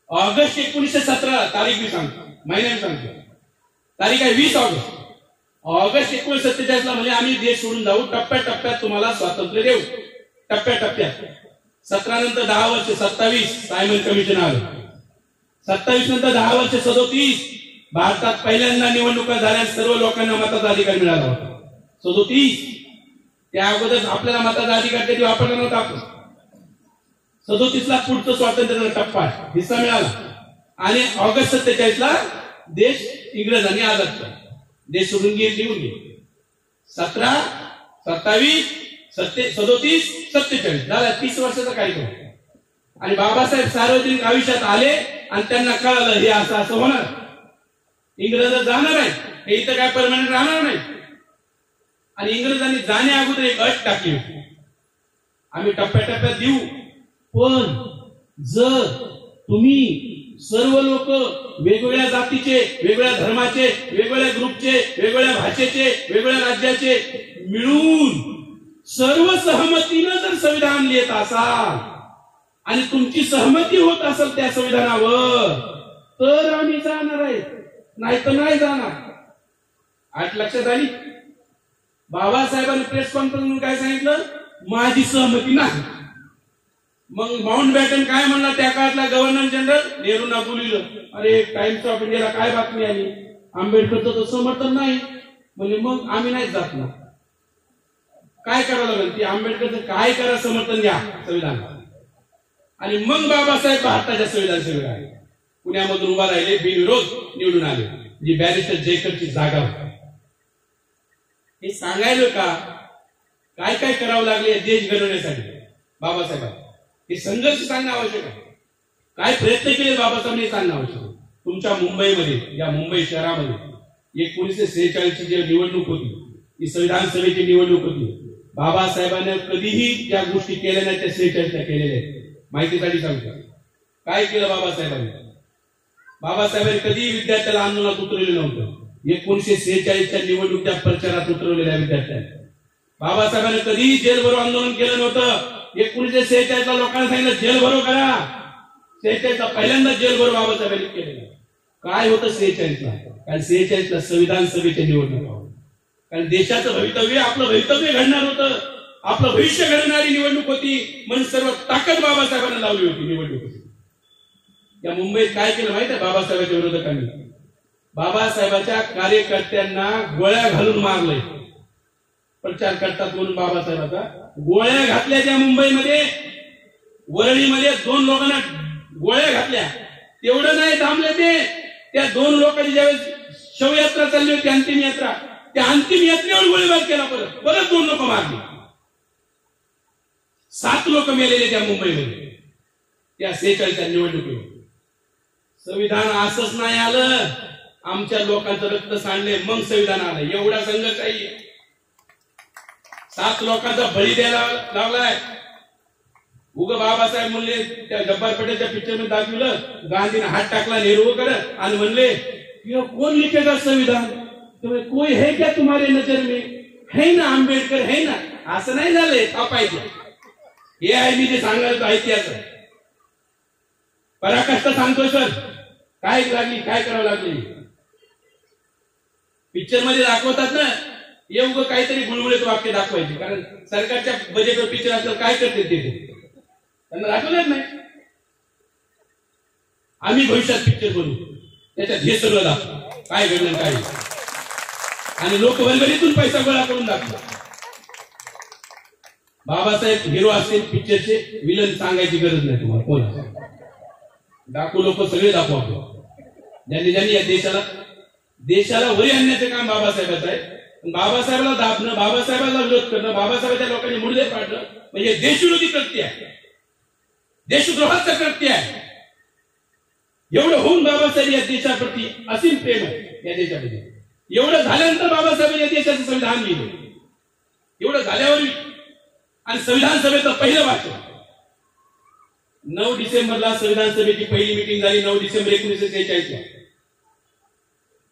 ऑगस्ट 1917, तारीख मी सांगतो, महिन्यात सांगतो. तारीख आहे 20 ऑगस्ट. ऑगस्ट 1947ला म्हणजे आम्ही देश सोडून जाऊ, टप्प्याटप्प्यात तुम्हाला स्वातंत्र्य देऊ. टप्प्याटप्प्यात. 17 नंतर 10 वर्ष 27 सायमन कमिशन आलं. 27 नंतर 10 वर्ष 37 भारतात पहिल्यांदा निवडणुका झाल्या, सर्व लोकांना मताचा अधिकार मिळाला होता. 37 त्या अगोदर आपल्याला मताचा अधिकार कधी वापरला नव्हता. आपण 37ला पुढचं स्वातंत्र्य टप्पा हिस्सा मिळाला आणि ऑगस्ट 47ला देश इंग्रजांनी आझाद केला. देश सोडून निघून गेले. 17, 27, 37, 47 झाला 30 वर्षाचा कार्यक्रम. आणि बाबासाहेब सार्वजनिक आयुष्यात आले आणि त्यांना कळालं हे असं असं होणार. इंग्रज जाणार आहे, हे इथं काय परमनंट राहणार नाही. आणि इंग्रजांनी जाण्या अगोदर एक अट टाकली होती, आम्ही टप्प्याटप्प्यात देऊ, पण जर तुम्ही सर्व लोक वेगवेगळ्या जातीचे, वेगवेगळ्या धर्माचे, वेगवेगळ्या ग्रुपचे, वेगवेगळ्या भाषेचे, वेगवेगळ्या राज्याचे मिळून सर्व सहमतीनं जर संविधान लिहित असाल आणि तुमची सहमती होत असेल त्या संविधानावर तर आम्ही जाणार आहे, नाही तर नाही जाणार. आठ लक्षात आली? बाबासाहेबांनी प्रेस कॉन्फरन्स काय सांगितलं? माझी सहमती नाही. मग माउंट बॅटन काय म्हणला त्या काळातला गव्हर्नर जनरल? नेहरूंना बोलिलं, अरे टाइम्स ऑफ इंडियाला काय बातमी आली, आंबेडकरचं तर समर्थन नाही. म्हणजे मग आम्ही नाही जात ना. काय करावं लागेल? ती आंबेडकरचं काय करा समर्थन घ्या संविधान. आणि मग बाबासाहेब भारताच्या संविधान सभेवर आले, पुण्यामधून उभा राहिले, बिनविरोध निवडून आले, जी बॅरिस्टर जयकरची जागा होती. हे सांगायला का काय काय करावं लागले देश घडवण्यासाठी बाबासाहेबांनी? हे संघर्ष सांगणं आवश्यक आहे. काय प्रयत्न केले बाबासाहेबांनी सांगणं आवश्यक आहे. तुमच्या मुंबईमध्ये, या मुंबई शहरामध्ये 1946ची जी निवडणूक होती, ही संविधान सभेची निवडणूक होती. बाबासाहेबांनी कधीही ज्या गोष्टी केल्या नाही त्या 46ला केलेल्या आहेत. माहितीसाठी सांगतो काय केलं बाबासाहेबांनी. बाबासाहेबांनी कधीही विद्यार्थ्याला आंदोलनात उतरवले नव्हतं. 1946च्या निवडणुकीच्या प्रचारात उतरवलेल्या विद्यार्थ्यांनी. बाबासाहेबांनी कधीही जेल भरो आंदोलन केलं नव्हतं. 1946ला लोकांना सांगितलं जेल भरो करा. 46ला पहिल्यांदा जेल भरो बाबासाहेबांनी केलेलं. काय होतं 46ला? कारण 46ला संविधान सभेच्या निवडणुका होत्या. कारण देशाचं भवितव्य, आपलं भवितव्य घडणार होतं, आपलं भविष्य घडणारी निवडणूक होती. म्हणून सर्व ताकद बाबासाहेबांना लावली होती निवडणुकीची. या मुंबईत काय केलं माहिती आहे बाबासाहेबांच्या विरोधकांनी? बाबासाहेबांच्या कार्यकर्त्यांना गोळ्या घालून मारले. प्रचार करतात म्हणून बाबासाहेबांचा गोळ्या घातल्या. त्या मुंबईमध्ये वरळीमध्ये 2 लोकांना गोळ्या घातल्या. तेवढं नाही थांबले ते. त्या 2 लोकांची ज्यावेळेस शवयात्रा चालली होती, अंतिम यात्रा, त्या अंतिम यात्रेवर गोळीबार केला. परत 2 लोक मारली. 7 लोक मेलेले त्या मुंबईमध्ये त्या 46च्या निवडणुकीवर. संविधान असंच नाही आलं, आमच्या लोकांचं रक्त सांडले मग संविधान आलं. एवढा संघर्ष आहे. 7 लोकांचा बळी द्यायला लागलाय. उग बाबासाहेब म्हणले, त्या जब्बार पटेलच्या पिक्चर मध्ये दाखवलं, गांधीने हात टाकला नेहरूकडे आणि म्हणले ये कौन लिखेगा संविधान, तो कोई है क्या तुम्हारे नजर में, है ना आंबेडकर, है ना, असं नाही झालंय पाहिजे. हे आहे मी जे सांगायचं इतिहास आहे. पराकाष्ठा सांगतोय सर, काय लागली, काय करावं लागली. पिक्चर मध्ये दाखवतात ना, एवढं काहीतरी गुळगुळीत वाक्य दाखवायचे, कारण सरकारच्या बजेटवर पिक्चर असल्यावर काय करते ते त्यांना दाखवलंच नाही. आम्ही भविष्यात पिक्चर बनवू, त्याच्यात हे सगळं दाखवू काय घडलं काय, आणि लोक वर्गणीतून पैसा गोळा करून दाखवला. बाबासाहेब हिरो असतील पिक्चरचे, विलन सांगायची गरज नाही तुम्हाला कोण. डाकू लोक सगळे दाखवतो. ज्यांनी ज्यांनी या देशाला वरी आणण्याचं काम बाबासाहेबांचं आहे. बाबासाहेबाला दाबणं, बाबासाहेबांना विरोध करणं, बाबासाहेबांच्या लोकांनी मुडदे पाडणं म्हणजे देशविरोधी कृत्य आहे, देशद्रोहाचं कृत्य आहे. एवढं होऊन बाबासाहेब या देशाप्रती असीम प्रेम आहे या देशामध्ये. एवढं झाल्यानंतर बाबासाहेब या देशाचं संविधान लिहिलं. एवढं झाल्यावर आणि संविधान सभेचं पहिलं वाचन 9 डिसेंबरला संविधान सभेची पहिली मीटिंग झाली. 9 डिसेंबर 1946 ला.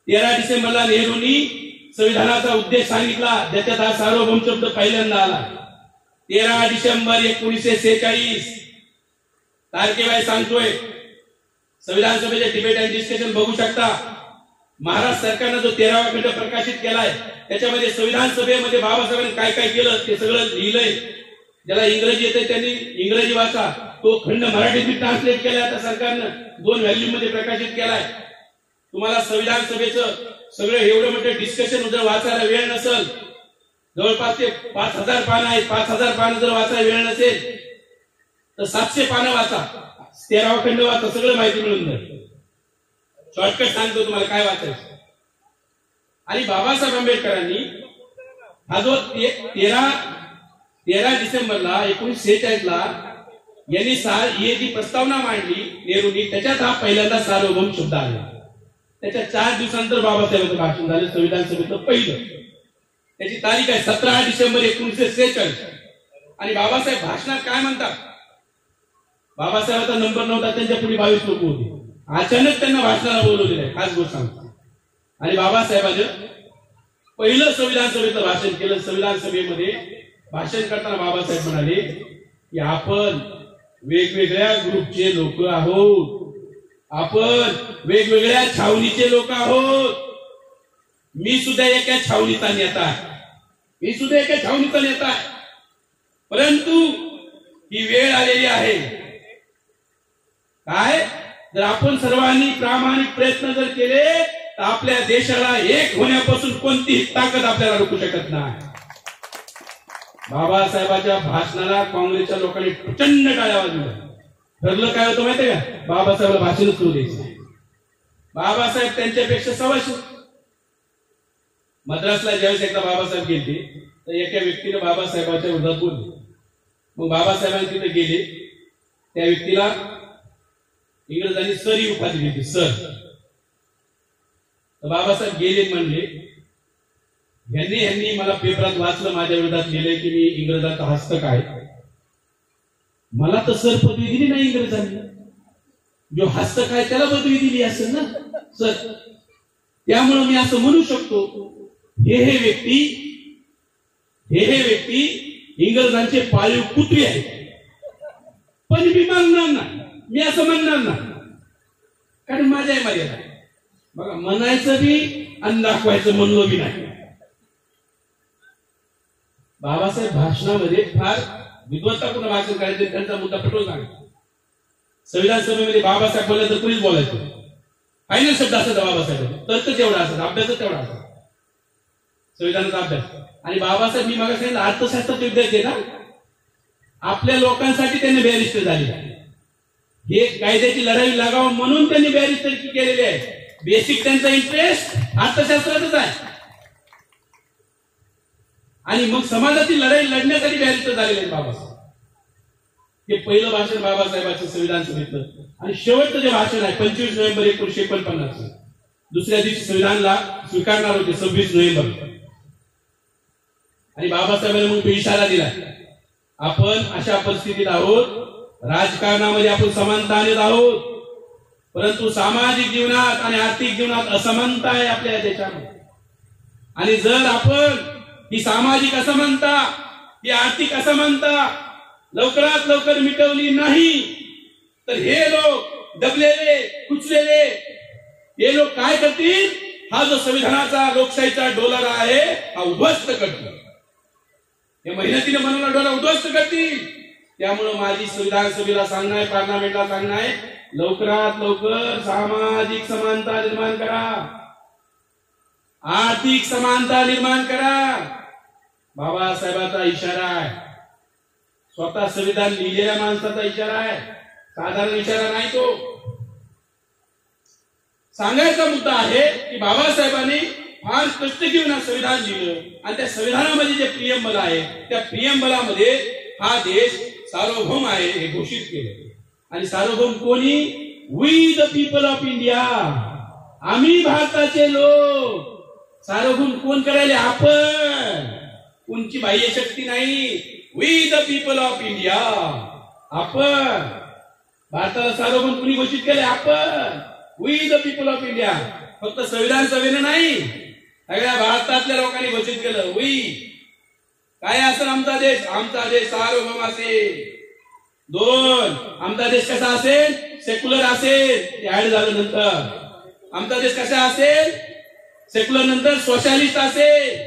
13 डिसेंबरला नेहरूंनी संविधानाचा उद्देश सांगितला, ज्याच्यात हा सार्वभौम शब्द पहिल्यांदा आला. 13 डिसेंबर 1946 तारखेबाई सांगतोय. संविधान सभेचे डिबेट अँड डिस्कशन बघू शकता. महाराष्ट्र सरकारने जो 13वा खंड प्रकाशित केलाय त्याच्यामध्ये संविधान सभेमध्ये बाबासाहेबांनी काय काय केलं ते सगळं लिहिलंय. ज्याला इंग्रजी येते त्यांनी इंग्रजी वाचा. तो खंड मराठीत ट्रान्सलेट केलाय आता सरकारनं, 2 व्हॅल्यूम मध्ये प्रकाशित केलाय. तुम्हाला संविधान सभेचं सगळं एवढं मोठं डिस्कशन जर वाचायला वेळ नसेल, जवळपास ते 5000 पानं आहेत, 5000 पानं जर वाचायला वेळ नसेल तर 700 पानं वाचा, 13वा खंड वाचा, सगळं माहिती मिळून जाईल. शॉर्टकट सांगतो तुम्हाला काय वाचायचं. आणि बाबासाहेब आंबेडकरांनी हा जो 13 डिसेंबरला 1946 ला यांनी ही जी प्रस्तावना मांडली नेहरूंनी, त्याच्यात हा पहिल्यांदा सार्वभौम शब्द आला. त्याच्या 4 दिवसानंतर बाबासाहेबांचं भाषण झालं संविधान सभेचं पहिलं. त्याची तारीख आहे 17 डिसेंबर 1946. आणि बाबासाहेब भाषणात काय म्हणतात, बाबासाहेबांचा नंबर नव्हता, त्यांच्या पुढे 22 लोक होते. अचानक त्यांना भाषणाला बोलवलेलं आहे, खास गोष्ट सांगतो. आणि बाबासाहेबांनी पहिलं संविधान सभेचं भाषण केलं. संविधान सभेमध्ये भाषण करताना बाबासाहेब म्हणाले की आपण वेगवेगळ्या ग्रुपचे लोक आहोत, आपण वेगवेगळ्या छावणीचे लोक आहोत. मी सुद्धा एका छावणीचा नेता आहे, परंतु ही वेळ आलेली आहे काय, जर आपण सर्वांनी प्रामाणिक प्रयत्न जर केले तर आपल्या देशाला एक होण्यापासून कोणतीही ताकद आपल्याला रोखू शकत नाही. बाबासाहेबांच्या भाषणाला काँग्रेसच्या लोकांनी प्रचंड टाळ्या वाजवल्या. ठरलं काय होतं माहितीये का, बाबासाहेबांना भाषणच करू द्यायचं. बाबासाहेब त्यांच्यापेक्षा सवाशे. मद्रासला ज्यावेळेस एकदा बाबासाहेब गेले तर एका व्यक्तीने बाबासाहेबांच्या विरोधात बोलले. मग बाबासाहेबांनी तिथे गेले, त्या व्यक्तीला इंग्रजांनी सर ही उपाधी दिली, सर. तर बाबासाहेब गेले, म्हणले यांनी मला पेपरात वाचलं, माझ्या विरोधात लिहिले की मी इंग्रजांचा हस्तक आहे. मला तर सर पदवी दिली नाही इंग्रजांनी, जो हस्तक आहे त्याला पदवी दिली असेल ना सर. त्यामुळे मी असं म्हणू शकतो हे व्यक्ती इंग्रजांचे पाळीव कुत्री आहेत. पण मी मानणार नाही, मी असं म्हणणार नाही, कारण माझ्या मर्यादा. बघा, म्हणायचं बी आणि दाखवायचं म्हणलो बी नाही. बाबासाहेब भाषणामध्ये फार विद्वत्तापूर्ण भाषण करायचे, त्यांचा मुद्दा पटवून सांगायचा. संविधान सभेमध्ये बाबासाहेब बोलले तर कुणीच बोलायचं, फायनल शब्द असायचा बाबासाहेब, तर्क तेवढा असायचा, अभ्यास तेवढा असायचा, संविधानाचा अभ्यास. आणि बाबासाहेब मी मागे सांगितलं अर्थशास्त्राचे विद्यार्थी ना, आपल्या लोकांसाठी त्यांनी बॅरिस्टर झाले. हे कायद्याची लढाई लागावं म्हणून त्यांनी बॅरिस्टर केलेली आहे. बेसिक त्यांचा इंटरेस्ट अर्थशास्त्रातच आहे, आणि मग समाजाची लढाई लढण्यासाठी बॅरिस्टर झालेले आहेत बाबासाहेब. हे पहिलं भाषण बाबासाहेबांचं संविधान सभेतलं. आणि शेवटचं जे भाषण आहे 25 नोव्हेंबर 1949, दुसऱ्या दिवशी संविधानला स्वीकारणार होते 26 नोव्हेंबर. आणि बाबासाहेबांनी मग इशारा दिला, आपण अशा परिस्थितीत आहोत, राजकारणामध्ये आपण समानता आणत आहोत, परंतु सामाजिक जीवनात आणि आर्थिक जीवनात असमानता आहे आपल्या देशामध्ये. आणि जर आपण ही सामाजिक असमानता, ही आर्थिक असमानता लवकरात लवकर मिटवली नाही तर हे लोक दबलेले कुचलेले हे लोक काय करतील? हा जो संविधानाचा लोकशाहीचा डोलारा आहे हा उद्ध्वस्त करतील. हे मेहनतीने बनवला डोला उद्ध्वस्त करतील. त्यामुळे माझी संविधान सभेला सांगणं आहे, पार्लमेंटला सांगणं आहे, लवकरात लवकर सामाजिक समानता निर्माण करा, आर्थिक समानता निर्माण करा. बाबासाहेबांचा इशारा आहे, स्वतः संविधान लिहिलेल्या माणसाचा इशारा आहे, साधारण इशारा नाही. तो सांगायचा मुद्दा आहे की बाबासाहेबांनी फार कष्ट घेऊन संविधान लिहिलं आणि त्या संविधानामध्ये जे प्रियंबल आहे त्या प्रियंबलामध्ये हा देश सार्वभौम आहे हे घोषित केले. आणि सार्वभौम कोणी? We the people of India, आम्ही भारताचे लोक. सार्वभौम कोण करायले? आपण. कोणची बाह्य शक्ती नाही. We the people of India, आपण. भारताला सार्वभौम कोणी घोषित केले? आपण. We the people of India. फक्त संविधान सभेने नाही, सगळ्या भारतातल्या लोकांनी घोषित केलं. वी काय असेल आमचा देश? आमचा देश सार्वभौम असेल. 2 आमचा देश कसा असेल? सेक्युलर असेल. ते ऍड झालं नंतर. आमचा देश कसा असेल? सेक्युलर नंतर सोशलिस्ट असेल.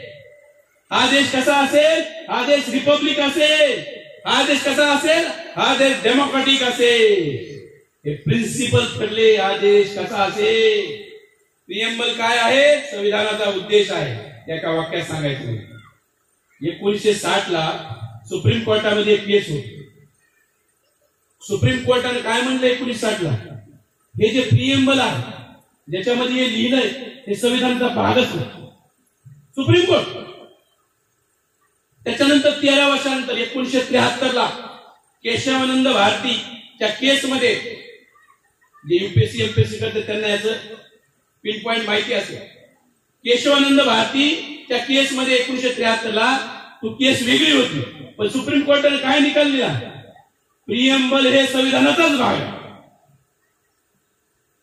हा देश कसा असेल? हा देश रिपब्लिक असेल. हा देश कसा असेल? हा देश डेमोक्रेटिक असेल. हे प्रिन्सिपल ठरले. हा देश कसा असेल? प्रियंबल काय आहे? संविधानाचा उद्देश आहे. एका वाक्यात सांगायचं. 1960 ला सुप्रीम कोर्टामध्ये एक केस होती. सुप्रीम कोर्टाने काय म्हणलं 1960 ला? हे जे प्रियंबल आहे ज्याच्यामध्ये हे लिहिलंय हे संविधानाचा भागच होता. सुप्रीम कोर्ट त्याच्यानंतर 13 वर्षानंतर 1973 ला केशवानंद भारतीच्या केसमध्ये, जे यूपीएससी एमपीएससी करते त्यांना याचं पिन पॉइंट माहिती असेल, केशवानंद भारतीच्या केसमध्ये 1973 ला तो केस वेगळी होती. पण सुप्रीम कोर्टाने काय निकाल दिला? प्रियंबल हे संविधानाचाच भाग आहे.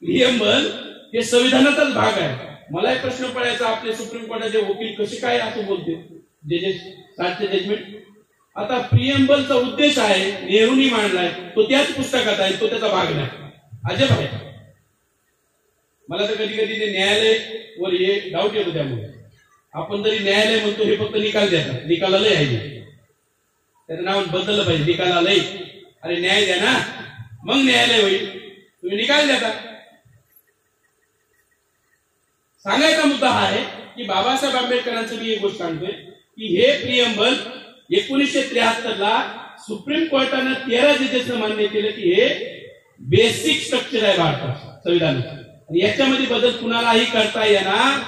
प्रियंबल हे संविधानाचाच भाग आहे. मला एक प्रश्न पडायचा, आपले सुप्रीम कोर्टाचे वकील कसे काय असं बोलते? जजेस 60चे जजमेंट. आता प्रियंबलचा उद्देश आहे, नेहरूंनी मांडलाय, तो त्याच पुस्तकात आहे, तो त्याचा भाग नाही. अजब आहे. मला तर कधी कधी ते न्यायालय वर हे डाऊट येतो. त्यामुळे आपण जरी न्यायालय म्हणतो हे फक्त निकाल देतात, निकालालय आहे, त्याचं नाव बदललं पाहिजे. निकालालय. अरे न्याय द्या ना, मग न्यायालय होईल. तुम्ही निकाल देता. सांगायचा मुद्दा हा आहे की बाबासाहेब आंबेडकरांचं मी एक गोष्ट सांगतोय की हे प्रियंबल 1973 ला सुप्रीम कोर्टाने 13 जजेसनं मान्य केलं की हे बेसिक स्ट्रक्चर आहे भारताचं संविधानाचं. याच्यामध्ये बदल कुणालाही करता येणार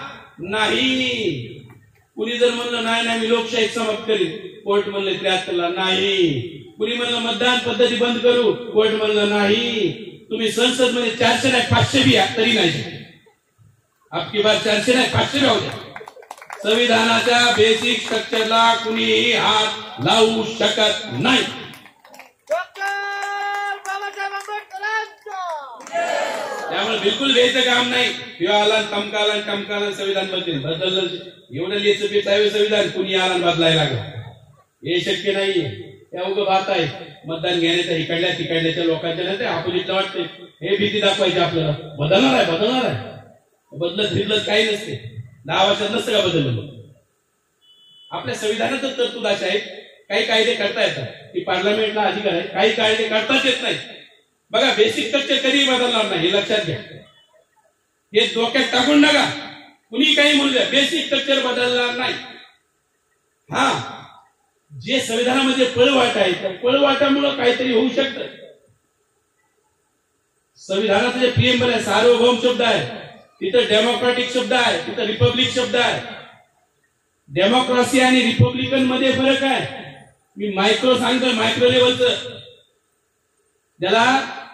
नाही. कुणी जर म्हणलं नाही मी लोकशाही समाप्त करीन, कोर्ट म्हणलं 73 ला नाही. कुणी म्हणलं मतदान पद्धती बंद करू, कोर्ट म्हणलं नाही. तुम्ही संसद मध्ये 400 नाही 500 बी तरी नाही. आपकी बार 400 नाही 500 बी होऊ द्या. संविधानाच्या बेसिक स्ट्रक्चरला कुणीही हात लावू शकत नाही. त्यामुळे बिलकुल घ्यायचं काम नाही. किंवा आला टमकाला संविधान बदललं एवढं लिहायचं बेचावे संविधान, कुणी आला बदलायला लागलं, हे शक्य नाहीये. त्या उगं बात आहे मतदान घेण्याच्या इकडल्याच्या लोकांच्या नाही. ते अपोजिटला वाटते हे भीती दाखवायची आपल्याला. बदलणार आहे. बदलत फिरलत काही नसते. 10 वर्षात नसतं का बदललं? आपल्या संविधानातच तरतूद अशा आहेत, काही कायदे करता येतात, की पार्लमेंटला अधिकार आहे, काही कायदे करताच येत नाही. बघा बेसिक स्ट्रक्चर कधी बदलणार नाही, हे लक्षात घ्या. हे डोक्यात टाकून नका. कुणी काही म्हणू द्या, बेसिक स्ट्रक्चर बदलणार नाही. हा जे संविधानामध्ये पळवाट आहे त्या पळवाटामुळे काहीतरी होऊ शकतं. संविधानाचं जे प्रियंबल आहे सार्वभौम शब्द आहे, तिथं डेमोक्रेटिक शब्द आहे, तिथं रिपब्लिक शब्द आहे. डेमोक्रेसी आणि रिपब्लिकन मध्ये फरक आहे. मी मायक्रो सांगतोय, मायक्रो लेवलचं. ज्याला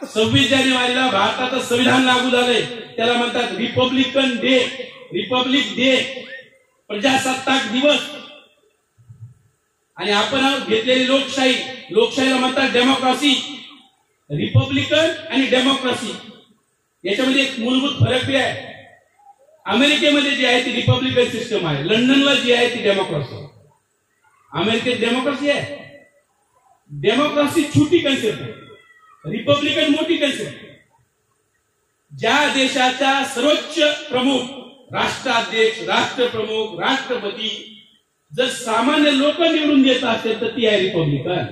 26 जानेवारीला भारताचं संविधान लागू झालंय त्याला म्हणतात रिपब्लिकन डे, रिपब्लिक डे, प्रजासत्ताक दिवस. आणि आपण घेतलेली लोकशाहीला म्हणतात डेमोक्रेसी. रिपब्लिकन आणि डेमोक्रेसी याच्यामध्ये एक मूलभूत फरक बी आहे. अमेरिकेमध्ये जी आहे ती रिपब्लिकन सिस्टम आहे, लंडनला जी आहे ती डेमोक्रेसी. अमेरिकेत डेमोक्रेसी आहे, डेमोक्रेसी छोटी कन्सेप्ट आहे, रिपब्लिकन मोठी कन्सेप्ट. ज्या देशाचा सर्वोच्च प्रमुख, राष्ट्राध्यक्ष, राष्ट्रप्रमुख, राष्ट्रपती जर सामान्य लोक निवडून देत असेल तर ती आहे रिपब्लिकन.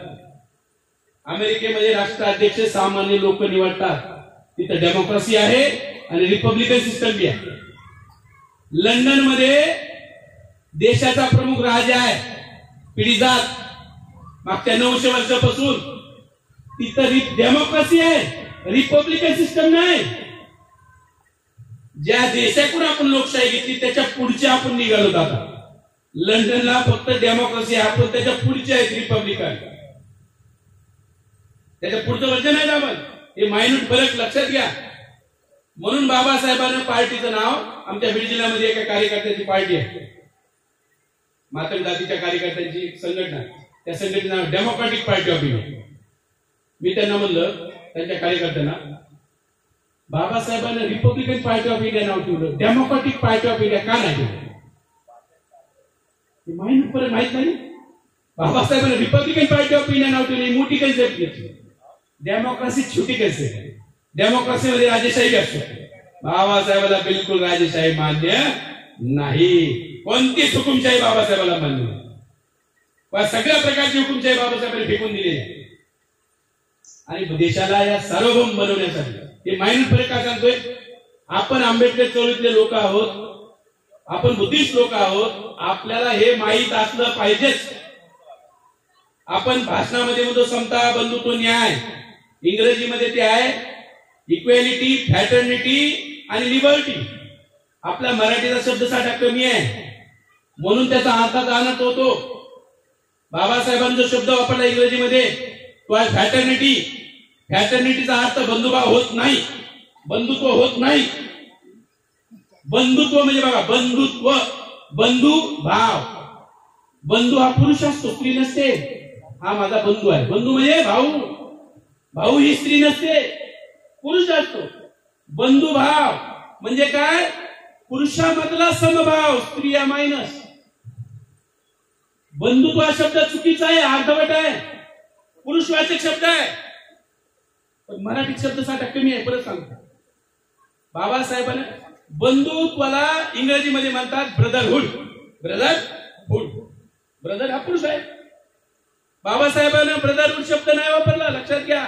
अमेरिकेमध्ये राष्ट्राध्यक्ष सामान्य लोक निवडतात, तिथं डेमोक्रेसी आहे आणि रिपब्लिकन सिस्टम बी आहे. लंडन मध्ये देशाचा प्रमुख राजा आहे, पिढीजात, मागच्या 900 वर्षापासून तिथं डेमोक्रेसी आहे, रिपब्लिकन सिस्टम नाही. ज्या देशाकडून आपण लोकशाही घेतली त्याच्या पुढच्या आपण निघालो आता. लंडनला फक्त डेमोक्रेसी, आपण त्याच्या पुढचे आहेत रिपब्लिकन. त्याच्या पुढचं वर्जन आहे आपण. हे मायन्यूट फरक लक्षात घ्या. म्हणून बाबासाहेबांना पार्टीचं नाव, आमच्या बीड जिल्ह्यामध्ये एका कार्यकर्त्याची पार्टी आहे, मातंग जातीच्या कार्यकर्त्यांची एक संघटना, त्या संघटनेचं नाव डेमोक्रॅटिक पार्टी ऑफ इंडिया. मी त्यांना म्हणलं, त्यांच्या कार्यकर्त्यांना, बाबासाहेबांना रिपब्लिकन पार्टी ऑफ इंडिया नाव ठेवलं, डेमोक्रॅटिक पार्टी ऑफ इंडिया का नाही ठेवलं? माहिती परत माहित नाही. बाबासाहेबांना रिपब्लिकन पार्टी ऑफ इंडिया नाव ठेवली, मोठी कन्सेप्ट घेतली. डेमोक्रेसी छोटी कन्सेप्ट आहे. डेमोक्रेसी मध्ये राजेशाही असतो. बाबासाहेबाला बिलकुल राजेशाही मान्य नाही. कोणतीच हुकुमशाही बाबासाहेबाला मान्य नाही. सगळ्या प्रकारची हुकुमशाही बाबासाहेबांनी फेकून दिलेली आहे. आणि देशाला या सार्वभौम बनवण्यासाठी हे मायनूट फरक का सांगतोय? आपण आंबेडकर चळवळीतले लोक आहोत, आपण बुद्धिस्ट लोक आहोत, आपल्याला हे माहीत असलं पाहिजेच. आपण भाषणामध्ये म्हणतो समता, बंधुत्व, न्याय. इंग्रजीमध्ये ते आहे इक्वॅलिटी, फ्रॅटर्निटी आणि लिबर्टी. आपल्या मराठीचा शब्दसाठा कमी आहे, म्हणून त्याचा अर्थ जाणत होतो. बाबासाहेबांचा शब्द वापरला इंग्रजीमध्ये तो आहे फ्रॅटर्निटी. फ्रॅटर्निटीचा अर्थ बंधुभाव होत नाही, बंधुत्व होत नाही. बंधुत्व म्हणजे बघा, बंधुत्व, बंधू भाव. बंधू हा पुरुष असतो, स्त्री नसते. हा माझा बंधू आहे. बंधू म्हणजे भाऊ, भाऊ ही स्त्री नसते, पुरुष असतो. बंधू भाव म्हणजे काय? पुरुषामधला समभाव, स्त्रिया मायनस. बंधुत्व हा शब्द चुकीचा आहे, अर्धवट आहे, पुरुषवाचक शब्द आहे. पण मराठी शब्दसाठा कमी आहे. परत सांगतो, बाबासाहेबांना बंधुत्वाला इंग्रजीमध्ये म्हणतात ब्रदरहुड. ब्रदरहुड, ब्रदर हा पुरुष आहे. बाबासाहेबांना ब्रदरहुड शब्द नाही वापरला, लक्षात घ्या.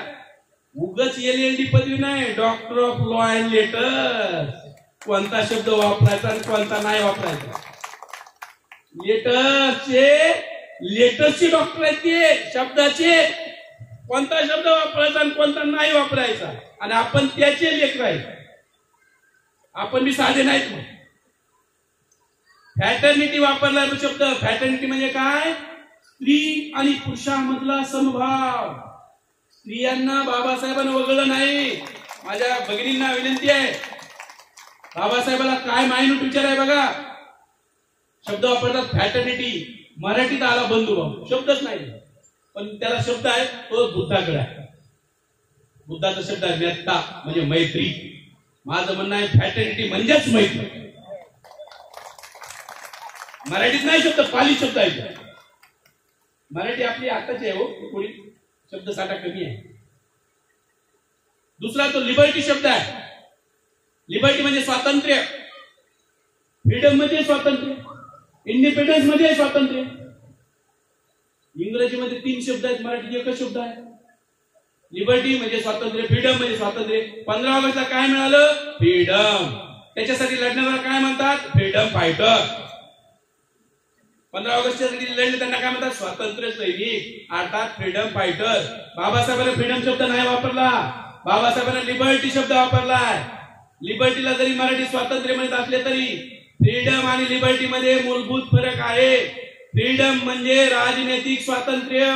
उगच LLD पदवी नाही, doctor of law and letters. कोणता शब्द वापरायचा आणि कोणता नाही वापरायचा. लेटर्सचे डॉक्टर आहेत ते, शब्दाचे. कोणता शब्द वापरायचा आणि कोणता नाही वापरायचा. आणि आपण त्याचे लेकर आहेत, आपण बी साधे नाहीत. मग फ्रॅटर्निटी वापरला शब्द. फ्रॅटर्निटी म्हणजे काय? स्त्री आणि पुरुषामधला समभाव. स्त्रियांना बाबासाहेबांना वगळलं नाही. माझ्या भगिनींना विनंती आहे, बाबासाहेबाला काय मायन्यूट विचार आहे बघा. शब्द वापरतात फ्रॅटर्निटी, मराठीत आला बंधुभाव, शब्दच नाही. पण त्याला शब्द आहे तो बुद्धाकडे आहे. बुद्धाचा शब्द आहे मेत्ता, म्हणजे मैत्री. माझं म्हणणं आहे फ्रॅटर्निटी म्हणजेच मैत्री. मराठीत नाही शब्द, पाली शब्द आहे. मराठी आपली आताची आहे हो, थोडी शब्दसाठा कमी आहे. दुसरा तो लिबर्टी शब्द आहे. लिबर्टी म्हणजे स्वातंत्र्य. फ्रीडम म्हणजे स्वातंत्र्य, इंडिपेंडन्स म्हणजे स्वातंत्र्य. इंग्रजीमध्ये 3 शब्द आहेत, मराठीत एकच शब्द आहे. लिबर्टी म्हणजे स्वातंत्र्य, फ्रीडम म्हणजे स्वातंत्र्य. 15 ऑगस्टला काय मिळालं? फ्रीडम. त्याच्यासाठी लढणारा काय म्हणतात? Freedom fighter. 15 ऑगस्टसाठी लढले त्यांना काय म्हणतात? स्वातंत्र्य सैनिक, अर्थात फ्रीडम फायटर. बाबासाहेबांना फ्रीडम शब्द नाही वापरला, बाबासाहेबांना लिबर्टी शब्द वापरलाय. लिबर्टीला जरी मराठी स्वातंत्र्य म्हणत असले तरी फ्रीडम आणि लिबर्टी मध्ये मूलभूत फरक आहे. फ्रीडम म्हणजे राजनैतिक स्वातंत्र्य,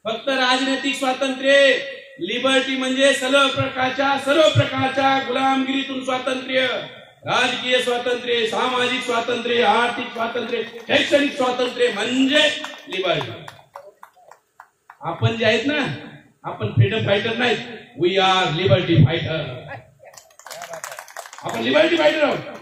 फक्त राजनैतिक स्वातंत्र्य. लिबर्टी म्हणजे सर्व प्रकारच्या गुलामगिरीतून स्वातंत्र्य. राजकीय स्वातंत्र्य, सामाजिक स्वातंत्र्य, आर्थिक स्वातंत्र्य, शैक्षणिक स्वातंत्र्य म्हणजे लिबर्टी. आपण जे आहेत ना, आपण फ्रीडम फायटर नाही, वी आर लिबर्टी फायटर. आपण लिबर्टी फायटर आहोत.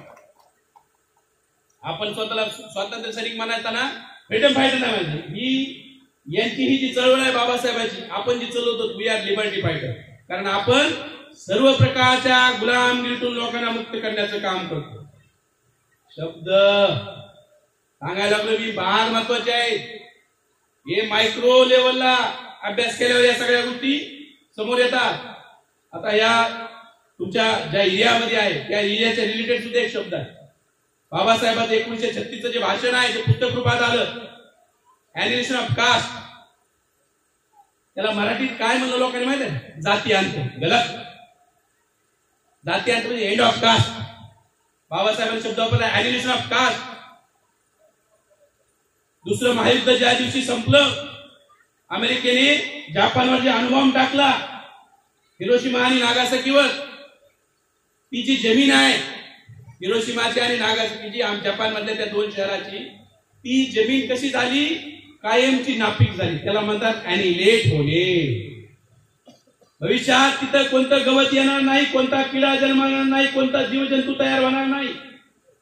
आपण स्वतःला स्वातंत्र्य सैनिक म्हणायचं, फ्रीडम फायटर नाही म्हणायचं. ही यांची ही जी चळवळ आहे बाबासाहेबांची, आपण जी चालवतो वी आर लिबर्टी फायटर. कारण आपण सर्व प्रकारच्या गुलामगिरीतून लोकांना मुक्त करण्याचं काम करतो. शब्द सांगायला लागलो मी फार महत्वाचे आहेत. हे मायक्रो लेवलला अभ्यास केल्यावर या सगळ्या गोष्टी समोर येतात. आता या तुमच्या ज्या एरियामध्ये आहे त्या एरियाच्या रिलेटेड सुद्धा एक शब्द आहे. बाबासाहेबांचं 1936चं जे भाषण आहे ते पुस्तक रूपात आलं, ॲनिमेशन ऑफ कास्ट. त्याला मराठीत काय म्हणलं लोकांनी माहिती आहे? जाती अंत. गलत. जाती अंत म्हणजे एंड ऑफ कास्ट. बाबासाहेबांनी शब्द वापरला ॲनिमेशन ऑफ कास्ट. दुसरं महायुद्ध ज्या दिवशी संपलं, अमेरिकेने जपानवर जे अणुबॉम्ब टाकला हिरोशिमा आणि नागासाकीवर, ती जी जमीन आहे हिरोशिमाची आणि नागासाकीची, जपान मधल्या त्या दोन शहराची, ती जमीन कशी झाली? कायमची नापीक झाली. त्याला म्हणतात ॲनिलेट होणे. भविष्यात तिथं कोणतं गवत येणार नाही, कोणता किडा जन्मणार नाही, कोणता जीवजंतू तयार होणार नाही.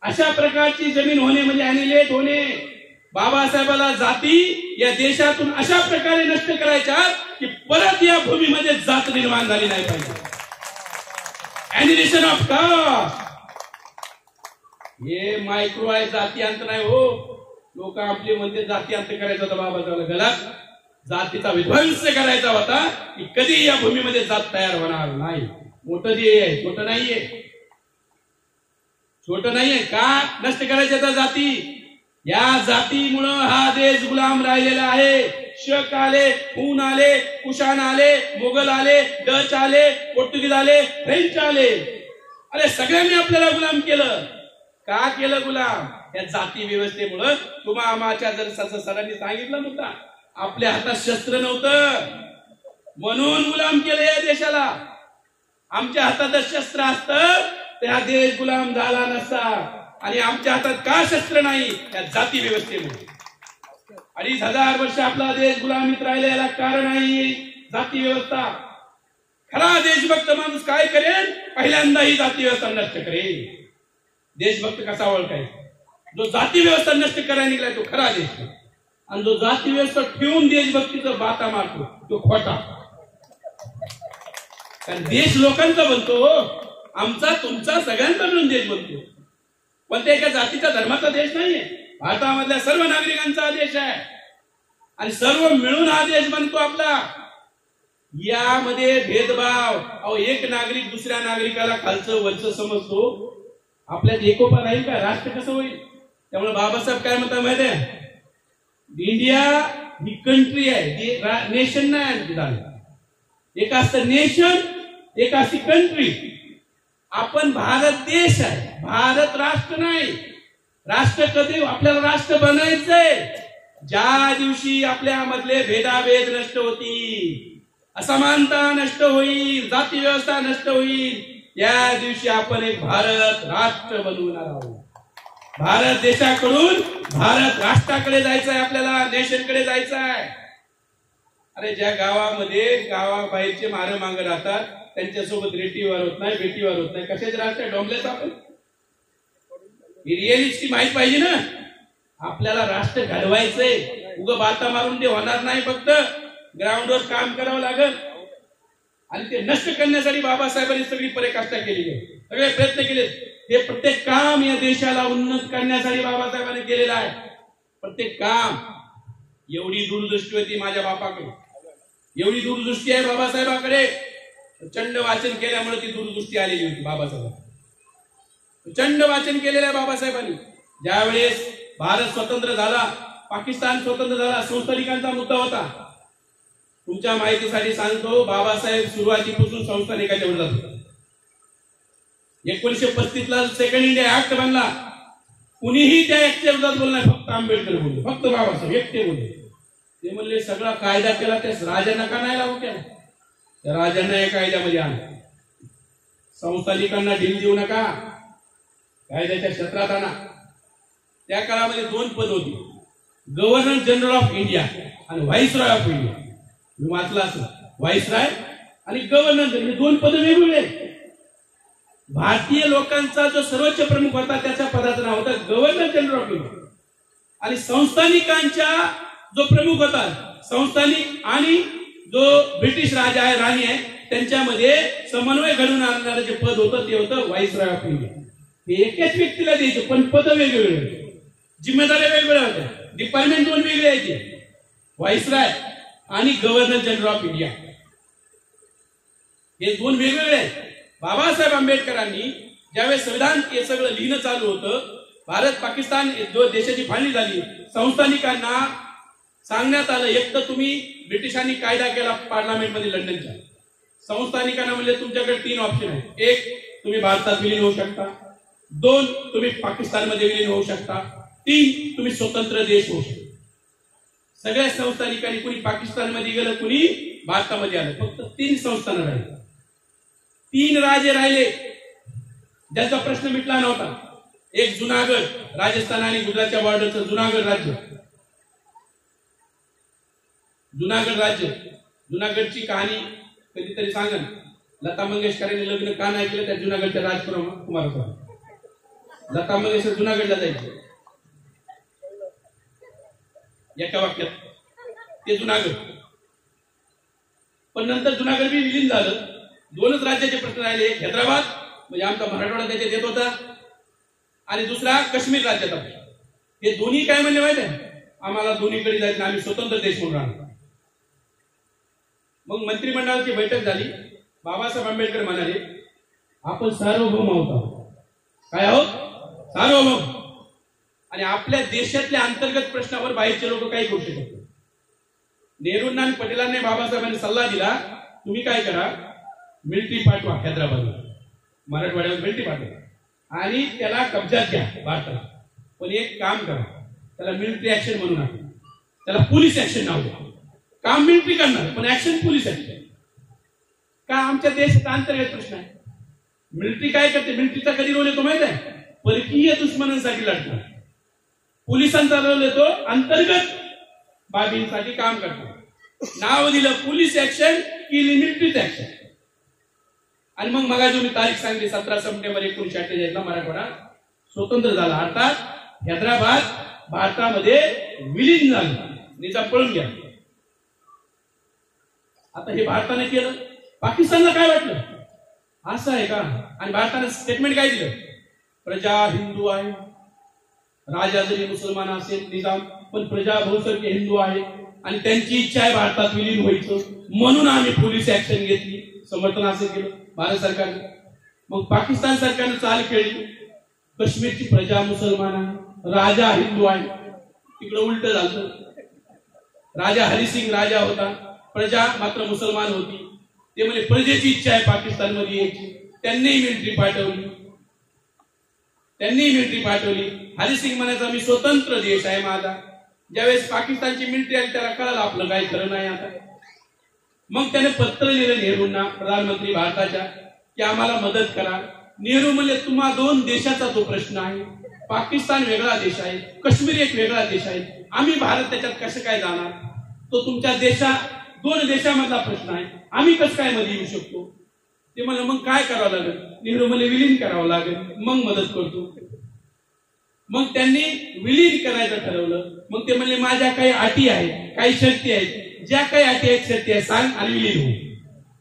अशा प्रकारची जमीन होणे म्हणजे ॲनिलेट होणे. बाबासाहेबाला जाती या देशातून अशा प्रकारे नष्ट करायच्या की परत या भूमीमध्ये जात निर्माण झाली नाही पाहिजे. ॲनिलेशन ऑफ कास्ट. हे मायक्रो आहे, जाती अंत नाही हो. लोक आपले म्हणते जाती अंत करायचा होता बाबासाहेबाला. गलत. जातीचा विध्वंस करायचा होता की कधी या भूमीमध्ये जात तयार होणार नाही. मोठं जे आहे छोटं नाहीये, छोटं नाहीये. का नष्ट करायच्या त्या जाती? या जातीमुळे हा देश गुलाम राहिलेला आहे. शक आले, खून आले, कुशाण आले, मोगल आले, डच आले, पोर्तुगीज आले, फ्रेंच आले. अरे सगळ्यांनी आपल्याला गुलाम केलं. का केलं गुलाम? या जाती व्यवस्थेमुळे. तुम्हा आम्हाच्या जर सरांनी सांगितलं नव्हतं, आपल्या हातात शस्त्र नव्हतं म्हणून गुलाम केलं या देशाला. आमच्या हातात शस्त्र असतं तर हा देश गुलाम झाला नसता. आणि आमच्या हातात का शस्त्र नाही? त्या जाती व्यवस्थेमुळे. 2500 वर्ष आपला देश गुलामीत राहिला, याला कारण आहे जाती व्यवस्था. खरा देशभक्त माणूस काय करेल? पहिल्यांदा ही जाती व्यवस्था नष्ट करेल. देशभक्त कसा ओळखायचा? जो जाती व्यवस्था नष्ट करायला निघाला तो खरा देशभक्त. आणि जो जाती व्यवस्था ठेवून देशभक्तीचं बाता मारतो तो खोटा. कारण देश लोकांचा बनतो, आमचा तुमचा सगळ्यांचा मिळून देश बनतो. पण ते एका जातीच्या धर्माचा देश नाहीये. भारतामधल्या सर्व नागरिकांचा देश आहे आणि सर्व मिळून हा देश बनतो आपला. यामध्ये भेदभाव, अहो एक नागरिक दुसऱ्या नागरिकाला खालचं वरचं समजतो. आपल्यात एकोपा राहील का? राष्ट्र कसं होईल? त्यामुळे बाबासाहेब काय म्हणतात माहिती आहे? इंडिया ही कंट्री आहे, नेशन नाही. एक असतं नेशन, एक असती कंट्री. आपण भारत देश आहे, भारत राष्ट्र नाही. राष्ट्र कधी? आपल्याला राष्ट्र बनायचंय ज्या दिवशी आपल्या मधले भेदाभेद नष्ट होतील, असमानता नष्ट होईल, जाती व्यवस्था नष्ट होईल, या दिवशी आपण एक भारत राष्ट्र बनवणार आहोत. भारत देशाकडून भारत राष्ट्राकडे जायचं आहे, आपल्याला नेशनकडे जायचं आहे. अरे ज्या गावामध्ये गावाबाहेरचे मारे मांग राहतात त्यांच्यासोबत रेटीवर होत नाही, बेटीवर होत नाही. कशाचे राष्ट्र डोंबलेच आपण? रिअलिस्टिक माहित पाहिजे ना. आपल्याला राष्ट्र घडवायचंय. उगं बाता मारून ते होणार नाही. फक्त ग्राउंडवर काम करावं लागेल. आणि ते नष्ट करण्यासाठी बाबासाहेबांनी सगळी पराकाष्ठा केली आहे, सगळे प्रयत्न केले. हे प्रत्येक काम या देशाला उन्नत करण्यासाठी बाबासाहेबांनी केलेलं आहे. प्रत्येक काम. एवढी दूरदृष्टी होती माझ्या बापाकडे, एवढी दूरदृष्टी आहे बाबासाहेबांकडे. प्रचंड वाचन केल्यामुळे ती दूरदृष्टी आलेली होती बाबासाहेब. प्रचंड वाचन केलेलं आहे बाबासाहेबांनी. ज्यावेळेस भारत स्वतंत्र झाला, पाकिस्तान स्वतंत्र झाला, संस्थानिकांचा मुद्दा होता. तुमच्या माहितीसाठी सांगतो, बाबासाहेब सुरुवातीपासून संस्थानिकाच्या विरोधात होता. 1935 ला सेकंड इंडिया ऍक्ट बनला. कुणीही त्या ऍक्टच्या विरोधात बोलला नाही. फक्त आंबेडकर बोलले, फक्त बाबासाहेब एकटे बोलले. ते म्हणले सगळा कायदा केला त्यास राजांना का नाही लागू केला? त्या राजांना या कायद्यामध्ये आणा. संस्थानिकांना ढील देऊ नका, कायद्याच्या क्षेत्रात आणा. त्या काळामध्ये 2 पद होती, गव्हर्नर जनरल ऑफ इंडिया आणि व्हाईसरॉय ऑफ इंडिया. मी वाचला असं. व्हाईसराय आणि गव्हर्नर जनरल, हे दोन पद वेगवेगळे आहेत. भारतीय लोकांचा जो सर्वोच्च प्रमुख होता त्याच्या पदाचं नाव होतं गव्हर्नर जनरल ऑफ इंडिया. आणि संस्थानिकांच्या जो प्रमुख होता, संस्थानिक आणि जो ब्रिटिश राजा आहे, राणी आहे, त्यांच्यामध्ये समन्वय घडवून आणणारं जे पद होतं ते होतं व्हाईसरॉय ऑफ इंडिया. हे एकाच व्यक्तीला द्यायचे, पण पद वेगवेगळे होते, जिम्मेदाऱ्या वेगवेगळ्या होत्या, डिपार्टमेंट दोन वेगळे आहेत, व्हाईसरॉय आणि गव्हर्नर जनरल ऑफ इंडिया, हे दोन वेगवेगळे आहेत. बाबासाहेब आंबेडकरांनी ज्यावेळेस संविधान हे सगळं लिहिणं चालू होतं, भारत पाकिस्तान देशाची फाळणी झाली, संस्थानिकांना सांगण्यात आलं, एक तर तुम्ही ब्रिटिशांनी कायदा केला पार्लमेंटमध्ये लंडनच्या, संस्थानिकांना म्हणजे तुमच्याकडे 3 ऑप्शन आहेत. एक, तुम्ही भारतात विलीन होऊ शकता. 2, तुम्ही पाकिस्तानमध्ये विलीन होऊ शकता. 3, तुम्ही स्वतंत्र देश होऊ शकता. सगळ्या संस्थानिकांनी कुणी पाकिस्तानमध्ये गेलं, कुणी भारतामध्ये आलं. फक्त 3 संस्थान राहिले, 3 राजे राहिले ज्यांचा प्रश्न मिटला नव्हता. एक जुनागड, राजस्थान आणि गुजरातच्या बॉर्डरचं जुनागड राज्य. जुनागड राज्य, जुनागडची कहाणी कधीतरी सांगा. लता मंगेशकरांनी लग्न का नाही केलं त्या जुनागडच्या राजकुमारासोबत. लता मंगेशकर जुनागडला जायचे एका वाक्यात, ते जुनागड. पण नंतर जुनागड बी विलीन झालं. 2च राज्याचे प्रश्न राहिले, एक हैदराबाद म्हणजे आमचा मराठवाडा त्याच्यात येत होता, आणि दुसरा काश्मीर राज्याचा प्रश्न. हे दोन्ही काय म्हणले माहिती आहे, आम्हाला दोन्हीकडे जायचं, आम्ही स्वतंत्र देश म्हणून राहणार. मग मंत्रिमंडळाची बैठक झाली. बाबासाहेब आंबेडकर म्हणाले, आपण सार्वभौम आहोत. काय आहोत? सार्वभौम. आणि आपल्या देशातल्या अंतर्गत प्रश्नावर बाहेरचे लोक काही करू शकत नाही. नेहरूंना आणि पटेलांनी बाबासाहेबांनी सल्ला दिला, तुम्ही काय करा, मिलिटरी पाठवा हैदराबादला, मराठवाड्यावर मिलिटरी पाठवा आणि त्याला कब्जात घ्या भारताला. पण एक काम करा, त्याला मिलिटरी ऍक्शन म्हणू नका, त्याला पोलीस ऍक्शन नाव द्या. काम मिलिटरी करणार पण ऍक्शन पोलीस ऍक्शन. का? आमच्या देशाचा अंतर्गत प्रश्न आहे. मिलिटरी काय करते, मिलिटरीचा कधी रोल येतो माहित आहे, परकीय दुश्मनांसाठी लढणार. पोलिसांचा रोल येतो अंतर्गत बाबींसाठी काम करतो. नाव दिलं पोलीस ऍक्शन की मिलिटरी ऍक्शन. आणि मग मगा जो मी तारीख सांगली 17 सप्टेंबर 1948 ला मराठवाडा स्वतंत्र झाला. अर्थात हैदराबाद भारतामध्ये विलीन झालं, निजाम पळून गेला. आता हे भारताने केलं, पाकिस्तानला काय वाटलं, असं आहे का? आणि भारताने स्टेटमेंट काय दिलं, प्रजा हिंदू आहे, राजा जरी मुसलमान असेल निजाम, पण प्रजा बहुसंख्य हिंदू आहे आणि त्यांची इच्छा आहे भारतात विलीन व्हायचं, म्हणून आम्ही पोलीस ऍक्शन घेतली. समर्थन असं केलं भारत सरकारने. मग पाकिस्तान सरकारने चाल केली, काश्मीरची प्रजा मुसलमान आहे, राजा हिंदू आहे. तिकडे उलट झालं, राजा हरिसिंग राजा होता, प्रजा मात्र मुसलमान होती. ते म्हणजे प्रजेची इच्छा आहे पाकिस्तानमध्ये यायची, त्यांनी मिलिटरी पाठवली. हरिसिंग म्हणायचा मी स्वतंत्र देश आहे माझा. ज्यावेळेस पाकिस्तानची मिलिटरी आली त्याला कळालं आपलं काही खरं नाही आता. मग त्याने पत्र लिहिलं नेहरूंना, प्रधानमंत्री भारताच्या, की आम्हाला मदत करा. नेहरू म्हणले तुम्हा 2 देशाचा तो प्रश्न आहे, पाकिस्तान वेगळा देश आहे, काश्मीर एक वेगळा देश आहे, आम्ही भारत त्याच्यात कसं काय जाणार, तो तुमच्या 2 देशामधला प्रश्न आहे, आम्ही कसं काय मध्ये येऊ शकतो. ते म्हणलं मग काय करावं लागेल. नेहरू म्हणले विलीन करावं लागेल, मग मदत करतो. मग त्यांनी विलीन करायचं ठरवलं. मग ते म्हणले माझ्या काही अटी आहेत, काही शर्ती आहेत, ज्या काही अटी आहेत शर्ती आहेत सांग आणि विलीन होऊ.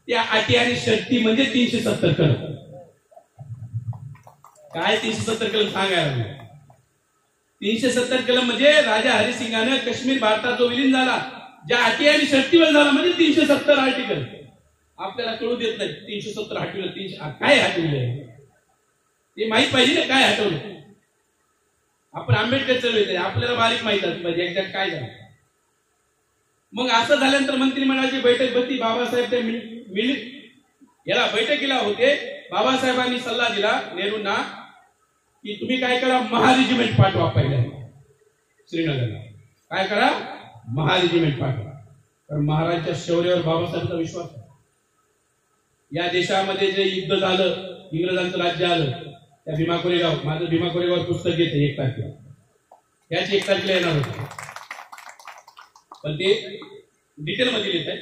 त्या अटी आणि शर्ती म्हणजे 370 कलम. काय 370 कलम सांगायला, 370 कलम म्हणजे राजा हरिसिंगाने काश्मीर भारतात जो विलीन झाला, ज्या अटी आणि शर्तीवर झाला म्हणजे 370 आर्टिकल. आपल्याला कळू देत नाही 370 हटवलं, 300 काय हटवलं ते माहित पाहिजे ना, काय हटवलं. आपण आंबेडकर चळवळीत आपल्याला बारीक माहित असतं पाहिजे एक्झॅक्ट काय झालं. मग असं झाल्यानंतर मंत्रिमंडळाची बैठक बसली. बाबासाहेब ते याला बैठकीला होते. बाबासाहेबांनी सल्ला दिला नेहरूंना की तुम्ही काय करा, महारेजिमेंट पाठवा पहिल्या श्रीनगरला. काय करा, महारेजिमेंट पाठवा. कारण महाराजच्या शौर्यावर बाबासाहेबांचा विश्वास. या देशामध्ये जे युद्ध झालं, इंग्रजांचं राज्य आलं, त्या भीमा कोरेगाव, माझं भीमा कोरेगाव पुस्तक येते 1 तारखेला, याच 1 तारखेला येणार होतं, पण ते डिटेल मध्ये लिहित आहे.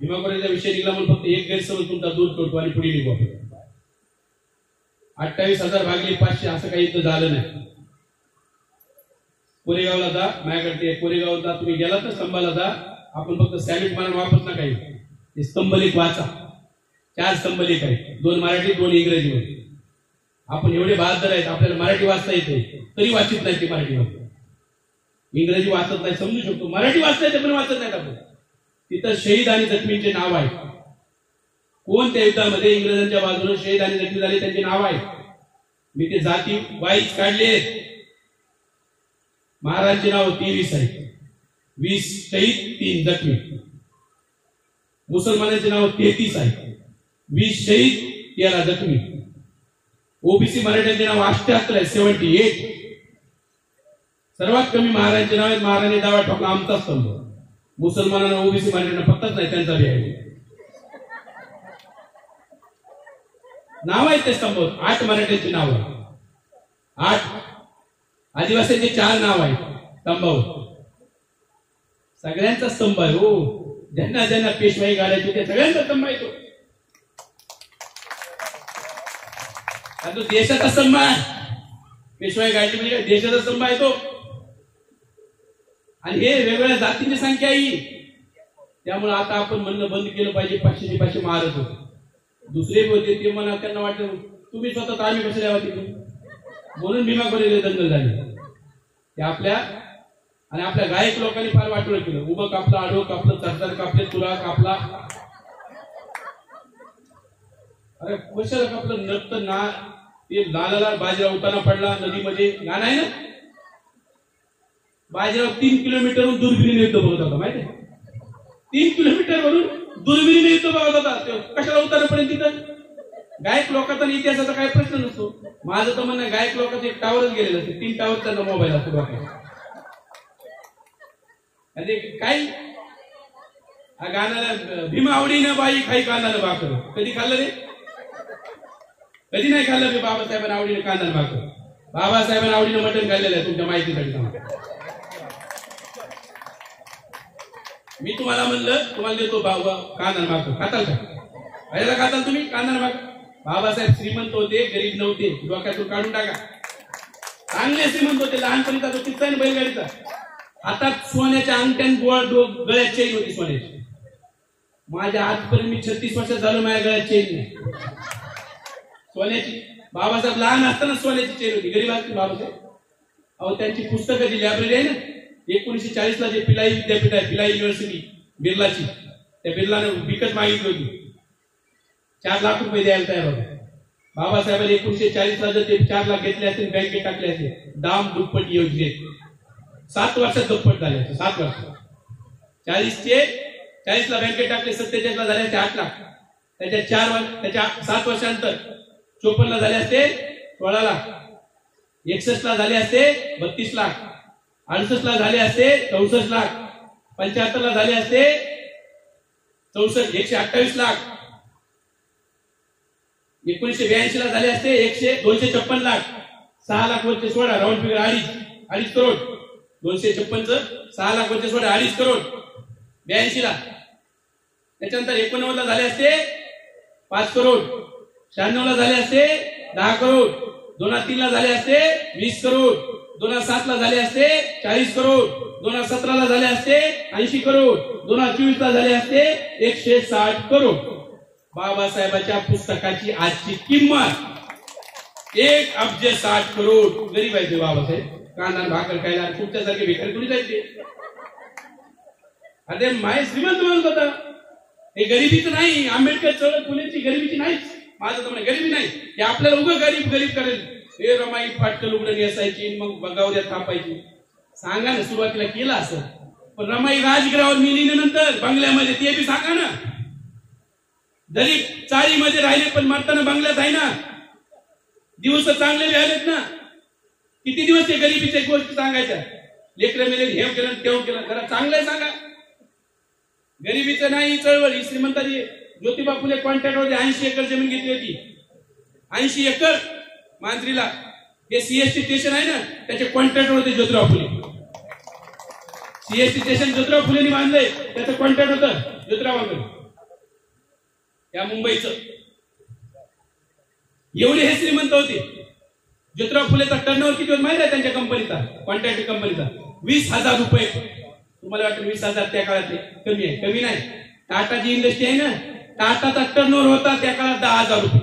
भीमा कोरेगावचा विषय निघाला म्हणून फक्त एक गैरसमज तुमचा दूर करतो आणि पुढे निघू आपण. 28,000 भागले 500 असं काही इथं झालं नाही. कोरेगावला जा, माझ्याकडे कोरेगावला जा, तुम्ही गेलात ना स्तंभाला जा, आपण फक्त सॅल्यूट मारून वापरत ना काही, ते स्तंभलेख वाचा. 4 स्तंभलेख आहेत, 2 मराठी 2 इंग्रजीमध्ये. आपण एवढे बहादर आहेत, आपल्याला मराठी वाचता येते तरी वाचित नाही ते मराठी वाचत, इंग्रजी वाचत नाही, समजू शकतो, मराठी वाचता येते पण वाचत नाहीत आपण. तिथं शहीद आणि जखमींचे नाव आहे. कोण त्या युद्धामध्ये इंग्रजांच्या बाजूने शहीद आणि जखमी झाले त्यांचे नाव आहे. मी ते जाती वाईज काढले. महाराजांचे नाव 23 आहे, 20 शहीद 3 जखमी. मुसलमानांचे नाव 33 आहे, 20 शहीद 13 जखमी. ओबीसी मराठ्यांचे नाव 78 आहे, 78. सर्वात कमी महाराजांचे नाव आहेत. महाराजांनी दावा ठोकला आमचा स्तंभ. मुसलमानांना ओबीसी मराठ्यांना पत्ताच नाही, त्यांचा बी आहे नाव आहे. ते स्तंभ 8 मराठ्यांची नाव आहे, 8 आदिवासींचे 4 नाव आहेत स्तंभावर. सगळ्यांचा स्तंभ आहे हो. ज्यांना ज्यांना पेशवाई गाडायची त्या सगळ्यांचा स्तंभ आहे तो. तो देशाचा स्तंभ आहे. पेशवाई गाडली म्हणजे देशाचा स्तंभ आहे तो. आणि हे वेगवेगळ्या जातींची संख्या आहे. त्यामुळे आता आपण म्हणणं बंद केलं पाहिजे 500चे 500 मारत होते. दुसरे होते ते म्हणा, त्यांना वाटलं तुम्ही स्वतः आम्ही कसे यावं तिकडे, म्हणून भीमा कोरेगाव दंगल झाली. ते आपल्या आणि आपल्या गायक लोकांनी फार वाटोळं केलं. उभं कापलं, आडवं कापलं, चरचर कापले, तुरा कापला. अरे कशाला कापलं? नक्त ना ते लालाला बाजीराव उताना पडला नदीमध्ये. गाणं आहे ना, बाजीराव 3 किलोमीटरवरून दुर्बिणीने युद्ध बघत होता, माहिती आहे? 3 किलोमीटरवरून दुर्बिणीने युद्ध बघत होता. कशाला उताना पडेल तिथं? गायक लोकांचा इतिहासाचा काही प्रश्न नसतो. माझं तर म्हणणं गायक लोकांचं एक टावरच गेलेलं असते, 3 टावर त्यांना मोबाईल असतो बाकी. आणि काही गाण्याला भीमा आवडीनं बाई खाई कांदाला भाकर. कधी खाल्लं रे? कधी नाही खाल्लं मी. बाबासाहेबांना आवडीनं कांदा भाकर. बाबासाहेबांना आवडीनं मटण खाल्लेलं आहे, तुमच्या माहितीसाठी सांगतो. मी तुम्हाला म्हणलं तुम्हाला देतो कांदा भाकर, खाताल का? खायला खाताल तुम्ही कांदा भाकर? बाबासाहेब श्रीमंत होते, गरीब नव्हते. डोक्यातून काढून टाका. चांगले श्रीमंत होते. लहानपणीचा तो किस्सा आहे बैलगाडीचा. हातात सोन्याच्या अंगठ्यान गळ्यात चेन होती सोन्याची. माझ्या आजपर्यंत मी 36 वर्षात झालो, माझ्या गळ्यात चेन नाही सोन्याची. बाबासाहेब लहान असताना सोन्याची चेन होती. गरीब असते बाबासाहेब. अहो त्यांची पुस्तकं जी लायब्ररी आहे ना, 1940 ला जे पिलाई विद्यापीठ आहे, पिलाई युनिव्हर्सिटी बिर्लाची, त्या बिर्लानं विकत मागितली होती. 4 लाख रुपये द्यायला तयार होते. बाबासाहेबांनी 1940 ला जर ते 4 लाख घेतले असते, बँकेत टाकले असते, दाम दुप्पट योजनेत 7 वर्षात दुप्पट झाले असते. 7 वर्ष. 40 ला बँकेत टाकले, 47 ला झाले असते 8 लाख. त्याच्या 7 वर्षांतर 54 ला झाले असते 16 लाख. 61 ला झाले असते 32 लाख. 68 ला झाले असते 64 लाख. 75 ला झाले असते 128 लाख. 1982 ला झाले असते 256 लाख. 6 लाख वरचे सोडा, राऊंड फिगर 2.5 करोड. 256 6 लाख वरचे सोडा 2.5 करोड 82 ला. त्याच्यानंतर 89 ला झाले असते 5 करोड. 96 ला झाले असते 10 करोड. 2003 ला झाले असते 20 करोड. 2007 ला झाले असते 40 करोड. 2017 ला झाले असते 80 करोड. 2024 ला झाले असते 160 करोड. बाबासाहेबांच्या पुस्तकाची आजची किंमत 1,60 करोड. गरीब आहे ते बाबासाहेब. कांदा भाकर खायला तुमच्यासारखे भिकारी कुणी जायचे? अरे माय श्रीमंत म्हणत होता. हे गरिबीचं नाही. आंबेडकर चळवळ फुलेंची गरिबीची नाही. माझं तर म्हणणं गरिबी नाही. हे आपल्याला उभं गरीब करेल. हे रमाई फाटकं लुगडं नेसायची, मग बगावऱ्या थापायची. सांगा ना, सुरुवातीला केलं असं. पण रमाई राजगृहावर मिळाल्यानंतर बंगल्यामध्ये ते बी सांगा ना. दलित चाळीमध्ये राहिले पण मरताना बंगल्यात आहे ना. दिवस चांगले राहिलेत ना. किती दिवस ते गरिबीच्या गोष्टी सांगायच्या? लेकरं मेले, हे केलं तेव्हा केलं. जरा चांगलं सांगा. गरिबीचं नाही चळवळ. श्रीमंताची ज्योतिबा फुले कॉन्ट्रॅक्ट होते. 80 एकर जमीन घेतली होती. 80 एकर मांजरीला. हे सीएसटी स्टेशन आहे ना, त्याचे कॉन्ट्रॅक्ट होते ज्योतिराव फुले. सीएसटी स्टेशन ज्योतिराव फुलेंनी बांधले, त्याचं कॉन्ट्रॅक्ट होतं ज्योतिरावांकडे. या मुंबईचं. एवढे हे श्रीमंत होते. ज्योतिराव फुलेचा टर्नओव्हर किती होता माहिती आहे त्यांच्या कंपनीचा, कॉन्ट्रॅक्ट कंपनीचा? 20,000 रुपये. तुम्हाला वाटतं 20,000 त्या काळात कमी आहे? कमी नाही. टाटाची इंडस्ट्री आहे ना, टाटाचा टर्नओव्हर होता त्या काळात 10,000 रुपये.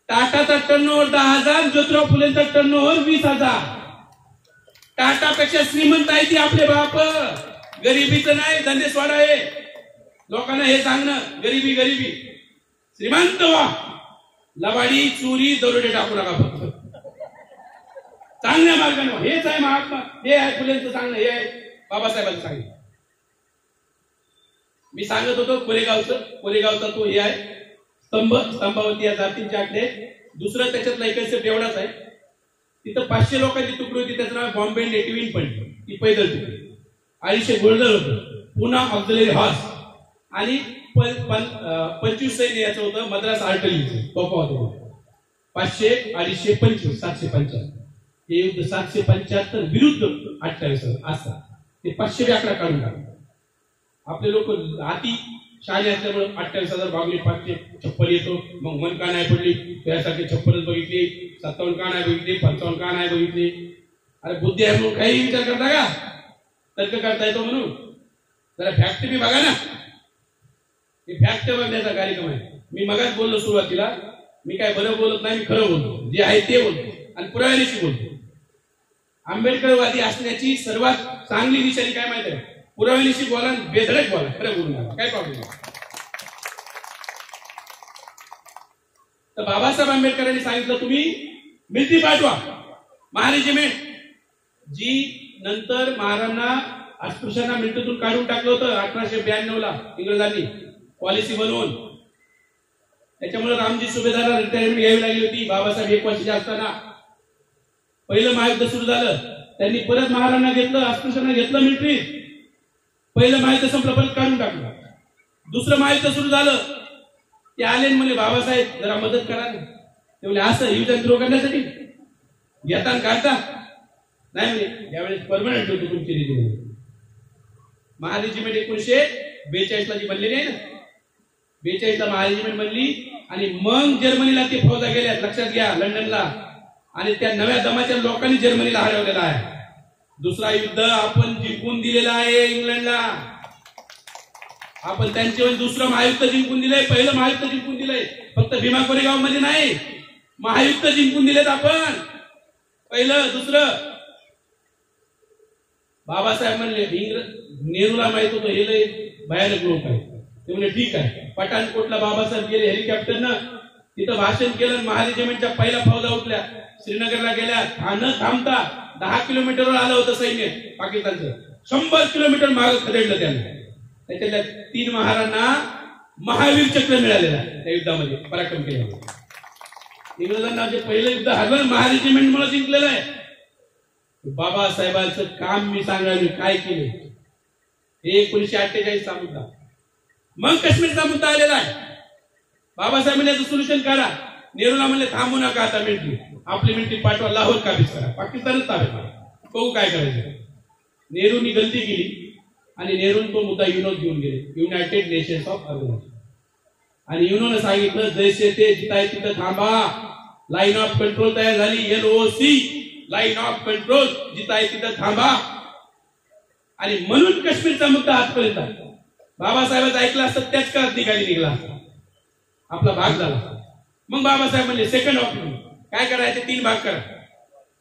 टाटाचा टर्नओव्हर 10,000, ज्योतिराव फुलेचा टर्नओव्हर 20,000. टाटापेक्षा श्रीमंत आहे ती आपले बाप. गरिबीचं नाही, धंदेस्वाड आहे. लोकांना हे सांगणं गरिबी गरिबी. श्रीमंत व्हा, लबाडी चोरी दरोडे टाकू नका, फक्त चांगल्या मार्गाने. हेच आहे महात्मा, हे आहे फुलेंचं सांगणं, हे आहे बाबासाहेबांचं सांगणं. मी सांगत होतो कोरेगावचा तो हे आहे स्तंभावती या जातींचे आकडे. दुसरं त्याच्यातला एक कन्सेप्ट एवढाच आहे, तिथं 500 लोकांची तुकडी होती, त्याचं नाव बॉम्बे नेटिव्ह इन्फंट्री. ती पैदल तुकडी. 250 गोल्डर होतं, पुन्हा ऑक्झिलरी हॉर्स आणि 25 सैन्य याचं होतं, मद्रास आर्टिलरीचं तोफा होतं. 500, 250, 25, 775. हे युद्ध 775 विरुद्ध 28 असतात. ते 500 आकडा काढून टाकतात. आपले लोक अति शाळे असल्यामुळे 28,000 भागले 500 छप्पन येतो. मग मन का नाही पडली त्यासाठी 56 बघितली, 57 का नाही बघितली, 55 का नाही बघितली. अरे बुद्धी आहे म्हणून काही विचार करता का? तर्क करता येतो म्हणून? जरा फॅक्ट बी बघा ना. हे फॅक्ट बघण्याचा कार्यक्रम आहे. मी मगाच बोललो सुरुवातीला, मी काय बरं बोलत नाही, मी खरं बोलतो, जे आहे ते बोलतो आणि पुराव्यानिशी बोलतो. आंबेडकरवादी असण्याची सर्वात चांगली निशाणी काय माहिती आहे? पुराव्यानिशी बोला, बेधडक बोला, खरं बोलू नका, काय प्रॉब्लेम नाही. तर बाबासाहेब आंबेडकरांनी सांगितलं तुम्ही मिळती पाठवा. महारेजिमेंट जी नंतर महाराजांना अस्पृश्यांना मिलिटरीतून काढून टाकलं होतं 1892 ला इंग्रजांनी पॉलिसी बनवून. त्याच्यामुळे रामजी सुभेदारला रिटायरमेंट घ्यावी लागली होती. बाबासाहेब 1 वर्षाचे असताना पहिलं महायुद्ध सुरू झालं, त्यांनी परत महाराजांना घेतलं, अस्पृश्यांना घेतलं मिलिटरीत. पहिलं महायुद्ध संपलं, परत काढून टाकलं. दुसरं महायुद्ध सुरू झालं, ते आले म्हणले बाबासाहेब जरा मदत करा. ते म्हणले असं युद्ध थ्रो करण्यासाठी घेता काढता नाही म्हणे, यावेळेस परमनंट होतो तुमची रेजिमेंट. महारेजिमेंट 1942 ला जी बनलेली आहे ना, 42 ला महारेजिमेंट बनली. आणि मग जर्मनीला ते फौजा गेल्या, लक्षात घ्या, लंडनला. आणि त्या नव्या दमाच्या लोकांनी जर्मनीला हरवलेला आहे. दुसरा युद्ध आपण जिंकून दिलेला आहे इंग्लंडला. आपण त्यांच्यावर दुसरं महायुद्ध जिंकून दिलंय, पहिलं महायुद्ध जिंकून दिलंय. फक्त भीमा कोरेगाव मध्ये नाही, महायुद्ध जिंकून दिलेत आपण, पहिलं दुसरं. बाबासाहेब म्हणले, नेहरूला माहित होतं हे लय भयानक लोक आहे. ते म्हणले ठीक आहे. पठाणकोटला बाबासाहेब गेले हेलिकॉप्टरनं, तिथं भाषण केलं. महारेजिमेंटच्या पहिल्या फौजा उठल्या, श्रीनगरला गेल्या. न थांबता 10 किलोमीटरवर आलं होतं सैन्य पाकिस्तानचं. 100 किलोमीटर मागे खदेडलं त्यांना. त्याच्यातल्या 3 महाराजांना महावीर चक्र मिळालेलं आहे त्या युद्धामध्ये, पराक्रम केला. इंग्रजांना जे पहिलं युद्ध हरलं महारेजिमेंट मुळे जिंकलेलं आहे. बाबासाहेबांचं काम मी सांगायला काय केले. 1948चा मुद्दा, मग काश्मीरचा मुद्दा आलेला आहे. बाबासाहेब म्हणजे याचं सोल्युशन काढा. नेहरूला म्हणले थांबू नका, आता मिलिटरी आपली मिलिटरी पाठवा, लाहोर काबीज करा, पाकिस्तानच ताब्यात करा, बघू काय करायचं. नेहरूंनी गलती केली आणि नेहरू तो मुद्दा युनोत घेऊन गेले, युनायटेड नेशन्स ऑफ ऑर्गनायझेशन. आणि युनोनं सांगितलं जैसे ते जिथं तिथं थांबा. लाईन ऑफ कंट्रोल तयार झाली, LOC, लाईन ऑफ कंट्रोल, जिथं तिथं थांबा. आणि म्हणून काश्मीरचा मुद्दा आजपर्यंत बाबासाहेबांचं ऐकलं असतं त्याच काळात निघाला असता, आपला भाग झाला. मग बाबासाहेब म्हणले सेकंड ऑप्शन काय करायचे, 3 भाग करा.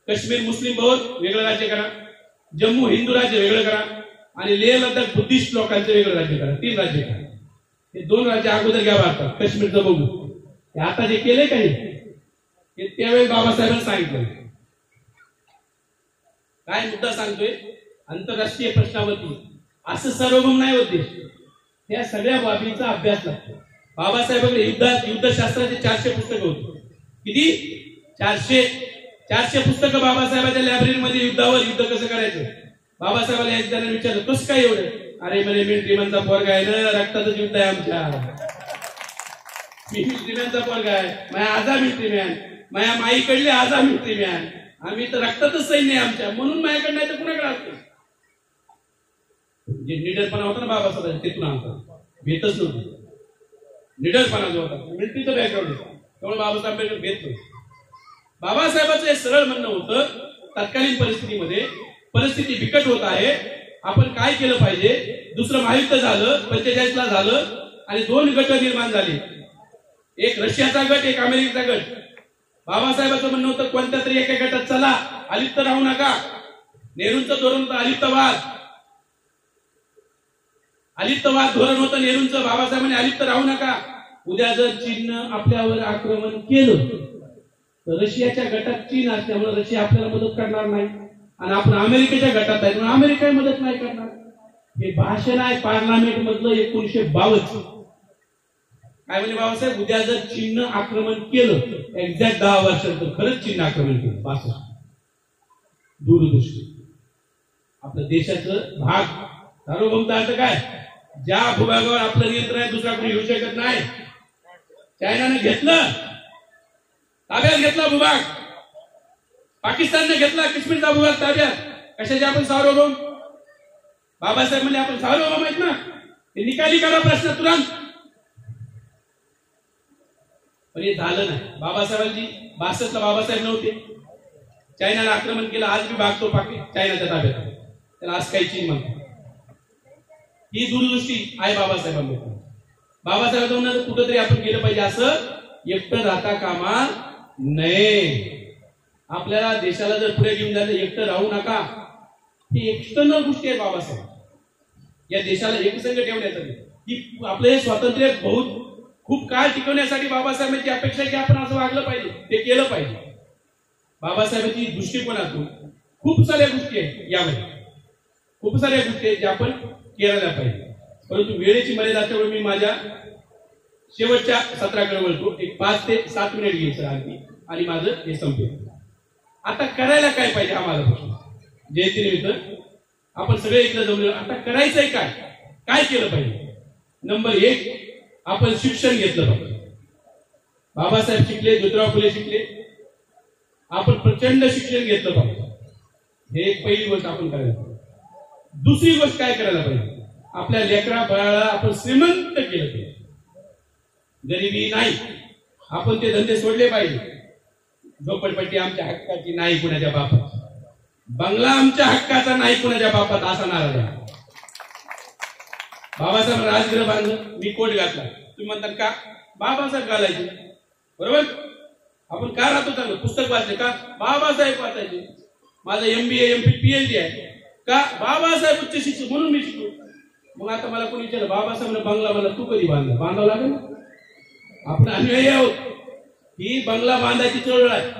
काश्मीर मुस्लिम बहुल वेगळं राज्य करा, जम्मू हिंदू राज्य वेगळं करा, आणि लेह लडाख बुद्धिस्ट लोकांचं वेगळं राज्य करा. 3 राज्य करा. हे 2 राज्य अगोदर घ्या भारतात, काश्मीरचं बघू. आता जे केले काही हे त्यावेळेस बाबासाहेबांनी सांगितलं. काय मुद्दा सांगतोय, आंतरराष्ट्रीय प्रश्नावरती असं सार्वभौम नाही होत देश. त्या सगळ्या बाबींचा अभ्यास लागतो. बाबासाहेबांकडे युद्धशास्त्राचे 400 पुस्तकं होती. किती? 400 पुस्तकं बाबासाहेबांच्या लायब्ररीमध्ये युद्धावर, युद्ध कसं करायचं. बाबासाहेबांना एक जणांनी विचारलं कसं काय एवढं. अरे म्हणे मिलिटरीमॅनचा पोरगा आहे ना, रक्ताचं युद्ध आहे आमच्या. मी मिलिटरीमॅनचा पोरगा आहे, माझ्या आजा मिलिटरीमॅन, माझ्या माईकडले आजा मिलिटरीमॅन, आम्ही तर रक्तातच सैन्य आहे आमच्या, म्हणून माझ्याकडे नाही तर कुणाकडे असतो. जे निडरपणा होता ना बाबासाहेब, तिथून आणतात, भेटच नव्हतं. निडरपणा जो होता, मिलिटरीचं बॅकग्राऊंड होतं, त्यामुळे बाबासाहेब आंबेडकर भेट नव्हते. बाबासाहेबांचं हे सरळ म्हणणं होतं, तत्कालीन परिस्थितीमध्ये परिस्थिती बिकट होत आहे, आपण काय केलं पाहिजे. दुसरं महायुद्ध झालं, 45 ला झालं आणि 2 गट निर्माण झाले, एक रशियाचा गट, एक अमेरिकेचा गट. बाबासाहेबांचं म्हणणं होतं कोणत्या तरी एका गटात चला, अलिप्त राहू नका. नेहरूंचं धोरण होतं अलिप्तवाद धोरण होतं नेहरूंचं. बाबासाहेबांनी अलिप्त राहू नका. उद्या जर चीननं आपल्यावर आक्रमण केलं तर रशियाच्या गटात चीन असल्यामुळे रशिया आपल्याला मदत करणार नाही आणि आपण अमेरिकेच्या गटात आहे म्हणून अमेरिका मदत नाही करणार. हे भाषण आहे पार्लमेंट मधलं 1952. काय म्हणजे बाबासाहेब, उद्या जर चीननं आक्रमण केलं एक्झॅक्ट 10 वर्षांतर खरंच चीन आक्रमण केलं 65. दूरदृष्टी आपल्या देशाचं भाग सार्वभौमता अर्थ काय, ज्या भूभागावर आपलं नियंत्रण आहे दुसरा कोणी घेऊ शकत नाही. चायनाने घेतलं, ताब्यात घेतला भूभाग, पाकिस्तानने घेतला काश्मीरचा भूभाग ताब्यात. कशाचे आपण सार्वभौम. बाबासाहेब म्हणजे आपण सार्वभौम आहेत ना, ते निकाली करा प्रश्न तुरंत. पण हे झालं नाही. बाबासाहेबांची 62 ला बाबासाहेब नव्हते, चायनाला आक्रमण केलं, आज मी भागतो चायनाच्या ताब्यात, त्याला आज काही चीन म्हणतात. ही दूरदृष्टी आहे बाबासाहेब आंबेडकर. बाबासाहेबांना कुठंतरी आपण केलं पाहिजे, असं एकटं राहता कामा नये. आपल्याला देशाला जर पुढे घेऊन जायचं, एकटं राहू नका. ही एक्सटर्नल गोष्टी आहे बाबासाहेब, या देशाला एकसंघ ठेवण्यासाठी, ही आपलं हे स्वातंत्र्य खूप काळ टिकवण्यासाठी बाबासाहेबांची अपेक्षा की आपण असं वागलं पाहिजे, ते केलं पाहिजे. बाबासाहेबांची दृष्टिकोनातून खूप साऱ्या गोष्टी आहेत, यामध्ये खूप साऱ्या गोष्टी आहेत ज्या आपण केल्या पाहिजे. परंतु वेळेची मर्यादा असल्यामुळे मी माझ्या शेवटच्या सत्राकडे वळतो. एक 5 ते 7 मिनिट घेईल सर आणखी आणि माझं हे संपेल. आता करायला काय पाहिजे हा माझा प्रश्न. जयंतीनिमित्त आपण सगळे इकडे जमलो, आता करायचंय काय, काय केलं पाहिजे. नंबर 1, आपण शिक्षण घेतलं पाहिजे. बाबासाहेब शिकले, ज्योतिराव फुले शिकले, आपण प्रचंड शिक्षण घेतलं पाहिजे. हे एक पहिली गोष्ट आपण करायला पाहिजे. दुसरी गोष्ट काय करायला पाहिजे, आपल्या लेकरा बाळाला आपण श्रीमंत केलं पाहिजे. गरिबी नाही, आपण ते धंदे सोडले पाहिजे. झोपडपट्टी आमच्या हक्काची नाही कुणाच्या बापात, बंगला आमच्या हक्काचा नाही कुणाच्या बापात, असा नारा द्या. बाबासाहेब राजगृह बांधलं, मी कोट घातला, तुम्ही म्हणतात का बाबासाहेब घालायचे, बरोबर. आपण का राहतो चांगलं, पुस्तक वाचले का बाबासाहेब वाचायचे. माझं MBA MPhil PhD आहे का बाबासाहेब उच्च शिक्षक म्हणून मी शिकलो. मग आता मला कोणी विचारलं बाबासाहेब बंगला मला तू कधी बांधला, बांधावं लागेल ना. आपण अनुयायी आहोत, ही बंगला बांधायची चळवळ आहे.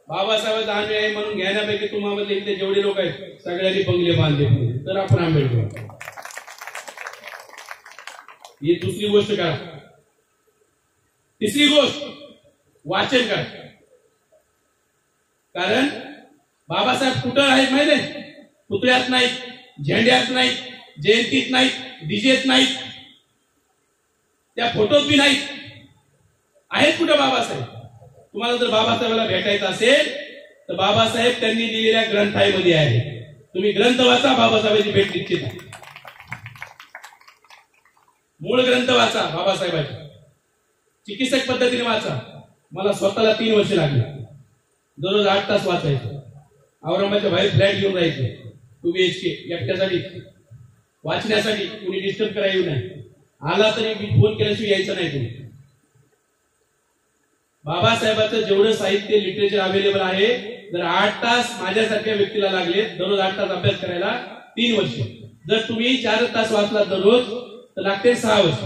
बाबासाहेबांचा अनुयायी म्हणून घेण्यापैकी तुम्हाला इथले जेवढे लोक आहेत सगळ्यांनी बंगले बांधले, तर आपण आंबेडकर. ही दुसरी गोष्ट करा. तिसरी गोष्ट वाचन करा. कारण बाबासाहेब कुठं आहेत माहिती आहे, पुतळ्यात नाहीत, झेंड्यात नाहीत, जयंतीत नाहीत, डीजेत नाहीत, त्या फोटोत बी नाहीत. आहेत कुठं बाबासाहेब. तुम्हाला जर बाबासाहेबांना भेटायचं असेल तर बाबासाहेब त्यांनी लिहिलेल्या ग्रंथामध्ये आहे. तुम्ही ग्रंथ वाचा, बाबासाहेबांची भेट निश्चित आहे. मूळ ग्रंथ वाचा बाबासाहेबांचे, चिकित्सक पद्धतीने वाचा. मला स्वतःला 3 वर्ष लागली, दररोज 8 तास वाचायचं. औरंगाबादच्या बाहेर फ्लॅट घेऊन राहायचे, 2 BHK एकट्यासाठी, वाचण्यासाठी. कुणी डिस्टर्ब करायला येऊ नये, आला तरी मी फोन केल्याशिवाय यायचं नाही तुम्ही. बाबासाहेबांचं जेवढं साहित्य लिटरेचर अवेलेबल आहे, जर 8 तास माझ्यासारख्या व्यक्तीला लागले दररोज 8 तास अभ्यास करायला 3 वर्ष. जर तुम्ही 4 तास वाचला दररोज तर लागते 6 वर्ष.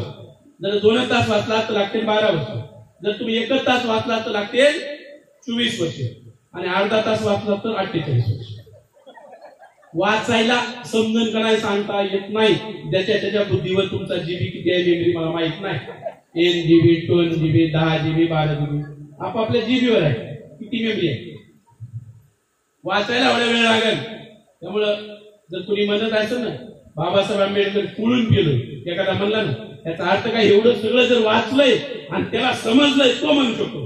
जर 2 तास वाचला तर लागते 12 वर्ष. जर तुम्ही 1 तास वाचला तर लागते 24 वर्ष आणि अर्धा तास वाचला तर 48 वर्ष. वाचायला समजून करायला सांगता येत नाही. त्याच्या बुद्धीवर तुमचा जीबी किती आहे मेमरी मला माहित नाही. 1 GB 2 GB 10 GB 12 GB आपापल्या जीबीवर आहे किती मेमरी आहे. वाचायला एवढा वेळ लागेल. त्यामुळं जर तुम्ही म्हणत असेल ना बाबासाहेब आंबेडकर पुळून गेलो, एखादा म्हणला ना त्याचा अर्थ काय, एवढं सगळं जर वाचलंय आणि त्याला समजलंय तो म्हणू शकतो.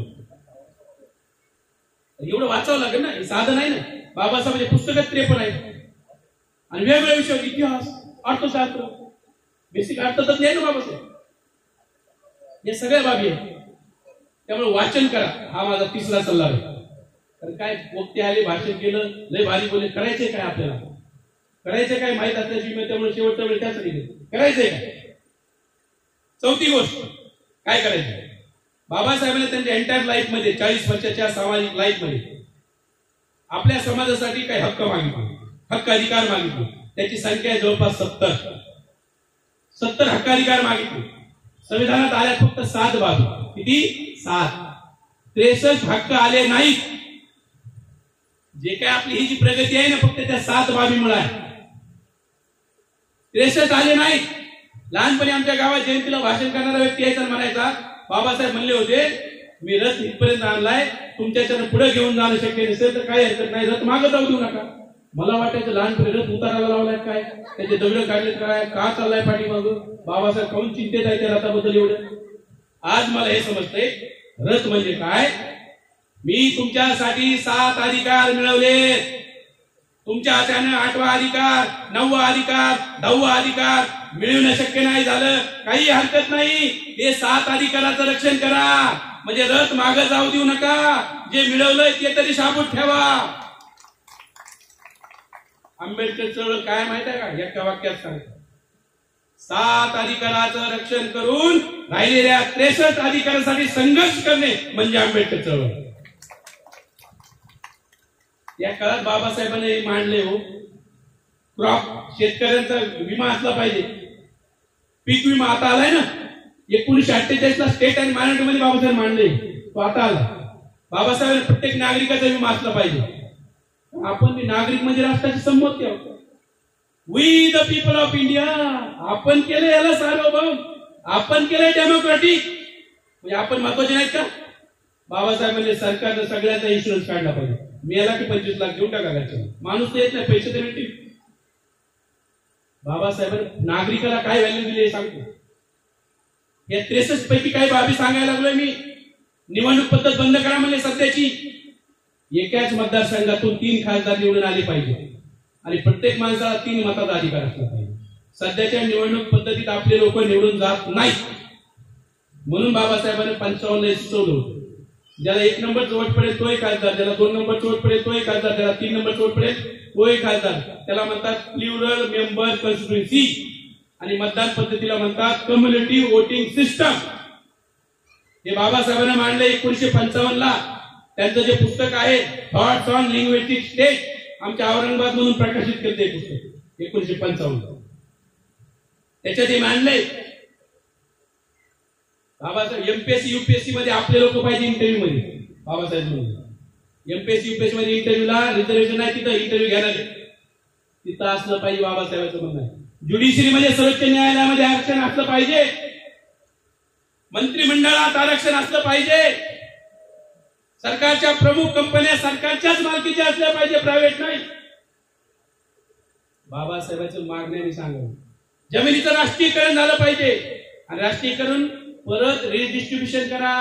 एवढं वाचावं लागेल ना, हे साधं नाही ना. बाबासाहेबांचे पुस्तकात 53 आहेत आणि वेगवेगळ्या विषयावर इतिहास, अर्थशास्त्र, बेसिक अर्थ तर नाही ना बाबासाहेब. हे सगळ्या बाबी आहेत. त्यामुळे वाचन करा, हा माझा तिसरा सल्ला आहे. कारण काय वक्ते आले, भाषण केलं, लय भारी बोलले, करायचंय काय आपल्याला? करायचं काय माहित असल्याची, त्यामुळे शेवटच्या वेळी त्याच करायचंय काय? चौथी गोष्ट काय करायचं? बाबासाहेबांनी त्यांच्या एंटायर लाईफ मध्ये 40 वर्षाच्या सामाजिक लाईफ मध्ये आपल्या समाजासाठी काही हक्क मागितले, हक्क अधिकार मागितले. त्याची संख्या आहे जवळपास 70 हक्काधिकार मागितले. संविधानात आल्या फक्त 7 बाबी. किती? 7. 63 हक्क आले नाहीत. जे काय आपली ही जी प्रगती आहे ना, फक्त त्या 7 बाबीमुळे आहे. 63 आले नाहीत. लहानपणी आमच्या गावात जयंतीला भाषण करणारा व्यक्ती यायचा, म्हणायचा बाबासाहेब म्हणले होते मी रथ इथपर्यंत आणलाय, तुमच्याच्यानं पुढे घेऊन जाणं शक्य नसेल तर काही हरकत नाही, रथ मागे जाऊ देऊ नका. मला वाटायचं लहानपणी रथ उतारायला लावलाय काय, त्याचे दगड काढले काय, का चाललाय पाठीमाग, बाबासाहेब काहून चिंतेत आहे त्या रथाबद्दल एवढं. आज मला हे समजतंय रथ म्हणजे काय. मी तुमच्यासाठी 7 अधिकार मिळवले. तुमच्या हाताने 8वा अधिकार, 9वा अधिकार, 10वा अधिकार मिळवणं शक्य नाही झालं, काही हरकत नाही. हे 7 अधिकाराचं रक्षण करा. म्हणजे रथ मागे जाऊ देऊ नका. जे मिळवलंय ते तरी शाबूत ठेवा. आंबेडकर चळवळ काय माहित आहे का? एका वाक्यात सांगतो, 7 अधिकाराचं रक्षण करून राहिलेल्या 63 अधिकारासाठी संघर्ष करणे म्हणजे आंबेडकर चळवळ. या काळात बाबासाहेबांनी मांडले हो क्रॉप, शेतकऱ्यांचा विमा असला पाहिजे. पीक विमा आता आलाय ना, 1948 ला स्टेट अँड मायनॉरिटी मध्ये बाबासाहेब मांडले, तो आता आला. बाबासाहेबांनी प्रत्येक नागरिकाचा विमा असला पाहिजे. आपण नागरिक म्हणजे राष्ट्राची संमती आहोत. We the people of India. आपण केलं याला सार्वभौम, आपण केलंय डेमोक्रेटिक. म्हणजे आपण महत्वाचे नाहीत का? बाबासाहेब म्हणजे सरकारनं सगळ्यांचा इन्शुरन्स काढला पाहिजे. मी याला की 25 लाख घेऊन टाका घरच्या, माणूस येत नाही, पैसे तर मिळतील. बाबासाहेबांनी नागरिकाला काय व्हॅल्यू दिली हे सांगतो. या 63 पैकी काही बाबी सांगायला लागलोय मी. निवडणूक पद्धत बंद करा म्हणजे सध्याची. एकाच मतदारसंघातून 3 खासदार निवडून आले पाहिजे आणि प्रत्येक माणसाला 3 मताचा अधिकार असला पाहिजे. सध्याच्या निवडणूक पद्धतीत आपले लोक निवडून जात नाहीत. म्हणून बाबासाहेबांनी 55 सुचवलं होतं. ज्याला 1 नंबर वोट पडेल तोही खासदार, ज्याला 2 नंबर वोट पडेल तोही खासदार, ज्याला 3 नंबर वोट पडेल तोही खासदार. त्याला म्हणतात प्लुरल मेंबर कॉन्स्टिट्युएन्सी आणि मतदान पद्धतीला म्हणतात कम्युनिटी वोटिंग सिस्टम. हे बाबासाहेबांनी मांडले 1955 ला. त्यांचं जे पुस्तक आहे थॉट्स ऑन लिंग्विस्टिक स्टेट, आमच्या औरंगाबाद मधून प्रकाशित केलं ते पुस्तक 1955. त्याच्यात हे मांडले बाबासाहेब. एमपीएससी युपीएससी मध्ये आपले लोक पाहिजे इंटरव्ह्यू मध्ये. बाबासाहेब म्हणून एमपीएससी युपीएससी मध्ये इंटरव्ह्यूला रिझर्वेशन नाही, तिथं इंटरव्ह्यू घ्यायला तिथं असलं पाहिजे. बाबासाहेबांचं म्हणणं आहे. ज्युडिशरी मध्ये सर्वोच्च न्यायालयामध्ये आरक्षण असलं पाहिजे. मंत्रिमंडळात आरक्षण असलं पाहिजे. सरकारच्या प्रमुख कंपन्या सरकारच्याच मालकीच्या असल्या पाहिजे, प्रायव्हेट नाही. बाबासाहेबांच्या मागण्याने सांगावं. जमिनीचं राष्ट्रीयकरण झालं पाहिजे आणि राष्ट्रीयकरण परत रिडिस्ट्रीब्युशन करा.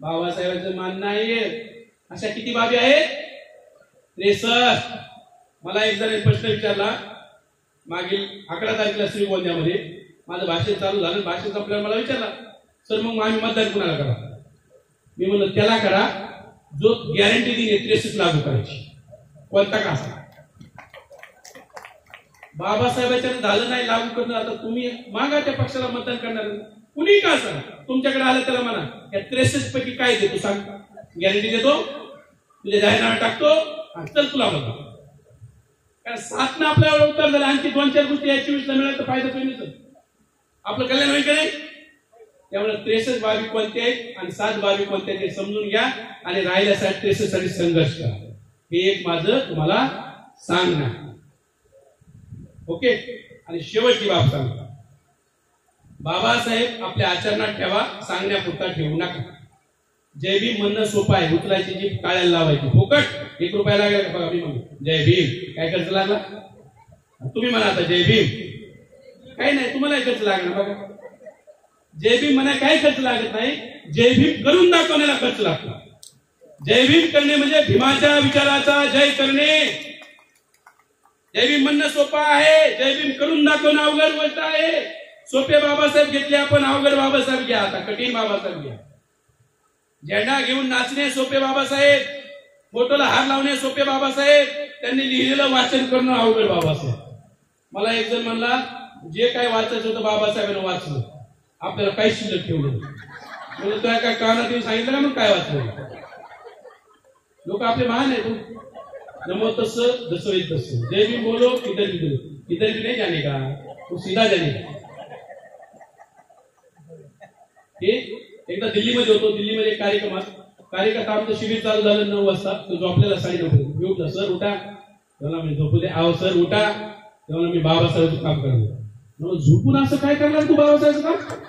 बाबासाहेबांचं मानणं आहे. अशा किती बाबी आहेत? 63. मला एक जण प्रश्न विचारला मागील 11 तारखेला श्रीगोंद्यामध्ये. माझं भाषण चालू झालं, भाषण संपल्यावर मला विचारला सर मग आम्ही मतदान कुणाला करा? मी म्हणलं त्याला करा जो गॅरंटी दिली 63 लागू करायची, कोणता का असा. बाबासाहेबांच्या झालं नाही लागू करणं, आता तुम्ही मागा त्या पक्षाला मतदान करणार, कुणी का असं तुमच्याकडे आलं त्याला म्हणा या 63 पैकी काय देतो सांग, गॅरंटी देतो, तुझे जाहीरनामा टाकतो चल तुला म्हणतो. कारण 7 ना आपल्याला उत्तर झालं, आणखी 2-4 गोष्टी 24 ला मिळालं तर फायदा तुम्ही आपलं कल्याण होईल का नाही. त्यामुळे 63 बाबी कोणत्या आहेत आणि 7 बाबी कोणत्या आहेत समजून घ्या आणि राहिल्यासाठी 63 साठी संघर्ष करा. हे एक माझं तुम्हाला सांगणार. ओके. आणि शेवटची बाब सांगतो, बाबासाहेब आपल्या आचरणात ठेवा, सांगण्यापुरता ठेवू नका. जय भीम म्हणणं सोपं आहे, उचलायची जी टाळ्याला लावायची फुकट. 1 रुपया लागला का बघा. मी म्हणतो जय भीम, काय खर्च लागला तुम्ही म्हणा आता जय भीम, काही नाही तुम्हाला खर्च लागणार बघा. जय भीम म्हणा काही खर्च लागत नाही, जय भीम करून दाखवण्याला खर्च लागतो. जय भीम करणे म्हणजे भीमाच्या विचाराचा जय करणे. जय भीम म्हणणं सोपं आहे, जय भीम करून दाखवणं अवघड गोष्ट आहे. सोपे बाबासाहेब घेतले आपण, अवघड बाबासाहेब घ्या, आता कठीण बाबासाहेब घ्या. झेंडा घेऊन नाचणे सोपे बाबासाहेब, फोटोला हार लावणे सोपे बाबासाहेब, त्यांनी लिहिलेलं वाचन करणं अवघड बाबासाहेब. मला एक जण म्हणला जे काय वाचायचं होतं बाबासाहेबांना वाचलं, आपल्याला काही शिल्लक ठेवलं म्हणजे तुला काय कानात येऊन सांगितलं का मग काय वाचलं. लोक आपले महान आहेत. नमो तस्सं जसं तसं, जय भी बोलो इधर भी बोलो, इधर भी नहीं जाने का, तो सीधा जाने का. एकदा दिल्लीमध्ये होतो, दिल्लीमध्ये कार्यक्रमात आमचं शिबिर चालू झालं 9 वाजता. तो झोपलेला 9:30. मी उठला, सर उठा. तेव्हा मी झोपू दे. आहो सर उठा. तेव्हा मी बाबासाहेबांचं काम करणार. झोपून असं काय करणार तू बाबासाहेबांचं काम?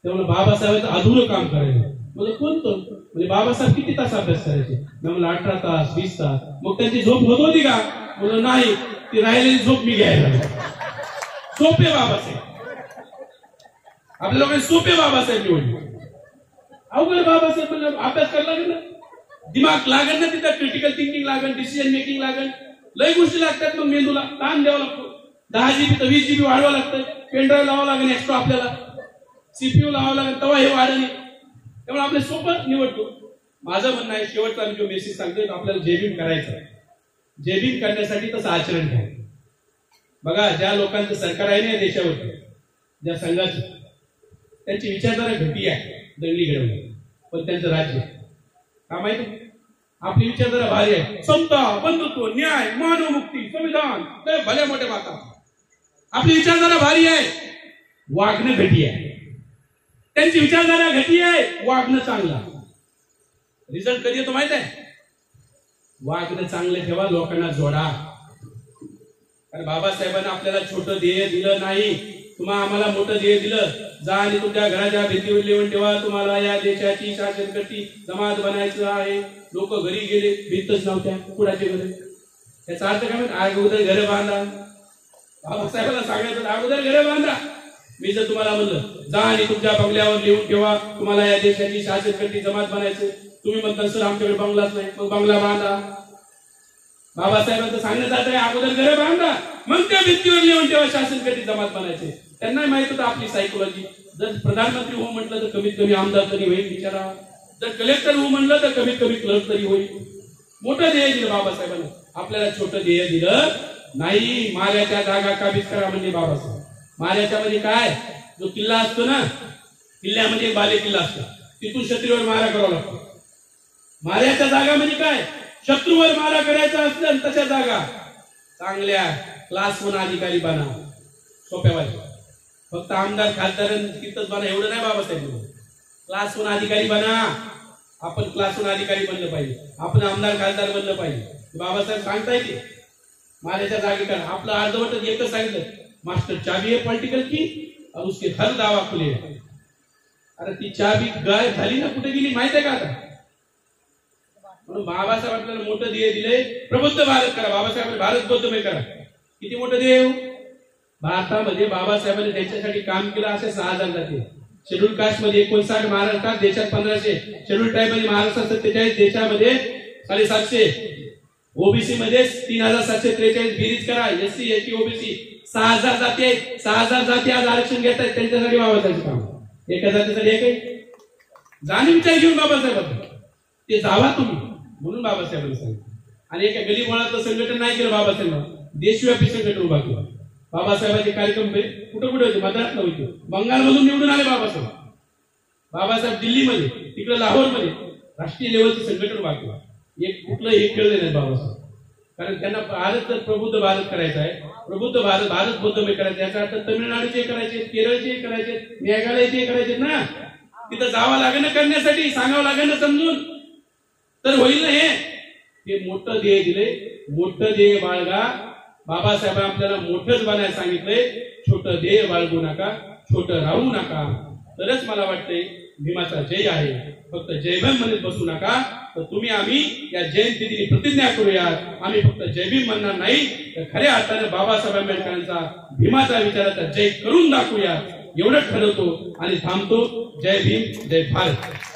तेव्हा बाबासाहेबांचं अधुरं काम करायचं. म्हणजे कोणतं? म्हणजे बाबासाहेब किती तास अभ्यास करायचे? मला 18 तास 20 तास. मग त्यांची झोप होत होती का? म्हणलं नाही, ती राहिलेली झोप मी घ्यायला. सोपे बाबासाहेब, आपल्या लोकांनी सोपे बाबासाहेब निवडले. अवघड बाबासाहेब म्हणलं अभ्यास करायला लागेल ना, दिमाग लागेल ना, तिथं क्रिटिकल थिंकिंग लागेल, डिसिजन मेकिंग लागेल, लय गोष्टी लागतात. मग मेंदूला ताण द्यावा लागतो. 10 GB तर 20 GB वाढवावं लागतं. पेनड्राईव्ह लावावं लागेल एक्स्ट्रा, आपल्याला CPU लावावं लागेल, तेव्हा हे वाढेल. त्यामुळे आपले सोपं निवडतो. माझं म्हणणं आहे, शेवटचा मी जो मेसेज सांगतोय, आपल्याला जेबीम करायचं आहे. जेबीम करण्यासाठी तसं आचरण घ्या. बघा, ज्या लोकांचं सरकार आहे ना देशावरती, ज्या संघाचं, त्यांची विचारधारा घटी आहे, दंगली घडवली, पण त्यांचं राज्य का माहिती? आपली विचारधारा भारी आहे. समता, बंधुत्व, न्याय, मानवमुक्ती, संविधान, भल्या मोठ्या माता. आपली विचारधारा भारी आहे, वागणं घटी आहे. त्यांची विचारधारा घटी आहे, वागणं चांगलं. रिझल्ट कधी येतो माहित आहे? वागणं चांगलं ठेवा, लोकांना जोडा. कारण बाबासाहेबांना आपल्याला छोटं ध्येय दिलं नाही, तुम्हाला आम्हाला मोठं ध्येय दिलं. जा आणि तुमच्या घराच्या भिंतीवर लिहून ठेवा, तुम्हाला या देशाची शासनकर्ती जमात बनायचं आहे. लोक घरी गेले, भिंतच नव्हत्या, कुणाचे घर. याचा अर्थ काय म्हणत? अगोदर घर बांधा. बाबासाहेबांना सांगायचं अगोदर घर बांधा. मी जर तुम्हाला म्हणलं जा आणि तुमच्या बंगल्यावर लिहून ठेवा, तुम्हाला या देशाची शासनकर्ती जमात बनायचं, तुम्ही म्हणता सर आमच्याकडे बंगलाच नाही, मग बंगला बांधा. बाबासाहेबांचं सांगण्यात आहे अगोदर घर बांधा, मग त्या भिंतीवर लिहून ठेवा शासनकर्ती जमात बनायचे. त्यांना माहित होतं आपली सायकोलॉजी. जर प्रधानमंत्री हो म्हटलं तर कमीत कमी आमदार तरी होईल बिचारा. जर कलेक्टर हो म्हणलं तर कमीत कमी क्लर्क तरी होईल. मोठं ध्येय दिलं बाबासाहेबांना, आपल्याला छोटं ध्येय दिलं नाही. माऱ्याच्या जागा काबीज करा म्हणजे बाबासाहेब. माऱ्याच्या मध्ये काय, जो किल्ला असतो ना, किल्ल्यामध्ये एक बाले किल्ला असतो, तिथून शत्रूवर मारा करावा लागतो. माऱ्याच्या जागा म्हणजे काय, शत्रूवर मारा करायचा असलं तशा जागा चांगल्या क्लास 1 अधिकारी बना. सोप्या वाटत. फक्त आमदार खासदार तिथंच बना एवढं नाही बाबासाहेब. क्लास 1 अधिकारी बना. आपण क्लास 1 अधिकारी बनलं पाहिजे, आपण आमदार खासदार बनलं पाहिजे. बाबासाहेब सांगताय की माऱ्याच्या जागेकडे आपलं अर्धवट एकच सांगितलं, मास्टर चाबी है पॉलिटिकल की और उसके हर दावा खुले. अरे ती चाबी गायब झाली ना, कुठे गेली माहित आहे का आता? म्हणून बाबासाहेब आपल्याला मोठं ध्येय दिले, प्रबुद्ध भारत करा. बाबासाहेबांनी भारत बौद्धमय करा. किती मोठं ध्येय? भारतामध्ये बाबासाहेबांनी त्यांच्यासाठी काम केलं असे 6000 जाती. शेड्यूल कास्ट मध्ये 59, महाराष्ट्रात देशात 1500, शेड्यूल ट्राईब मध्ये महाराष्ट्रात 47, देशामध्ये 750, ओबीसी मध्ये 3743. बेरीज करा, एससी एसटी ओबीसी 6000 जाती आहेत. 6000 जाती आज आरक्षण घेत आहेत, त्यांच्यासाठी बाबासाहेबांचं काम. एका जातीसाठी एक आहे. जाणे विचार घेऊन बाबासाहेब ते जावा तुम्ही, म्हणून बाबासाहेबांनी सांगितलं. आणि एका गलीबोळाचं संघटन नाही केलं बाबासाहेबांनी, देशव्यापी संघटन उभा केलं. बाबासाहेबांचे कार्यक्रम कुठे कुठे होते? मद्रासला होते, बंगालमधून निवडून आले बाबासाहेब. बाबासाहेब दिल्लीमध्ये, तिकडे लाहोरमध्ये राष्ट्रीय लेवलचं संघटन उभा केलं. एक कुठलं हे खेळले नाही बाबासाहेब. कारण त्यांना भारत जर प्रबुद्ध भारत करायचा आहे, प्रबुद्ध भारत, भारत बौद्धमय करायचं, याचा अर्थ तमिळनाडूचे करायचे, केरळचे करायचे, मेघालयचे करायचे ना. तिथं जावं लागेल ना करण्यासाठी, सांगावं लागेल ना समजून, तर होईल ना. हे मोठं ध्येय दिले, मोठं ध्येय बाळगा. बाबासाहेब आपल्याला मोठंच बनायला सांगितलंय. छोटं ध्येय बाळगू नका, छोटं राहू नका. तरच मला वाटतंय भीमाचा जय आहे. फक्त जयभीम म्हणत बसू नका. तर तुम्ही आम्ही या जयंती दिनी प्रतिज्ञा करूयात, आम्ही फक्त जयभीम म्हणणार नाही, तर खऱ्या अर्थाने बाबासाहेब आंबेडकरांचा भीमाचा विचाराचा जय करून दाखवूया. एवढंच ठरवतो आणि थांबतो. जय भीम, जय भारत.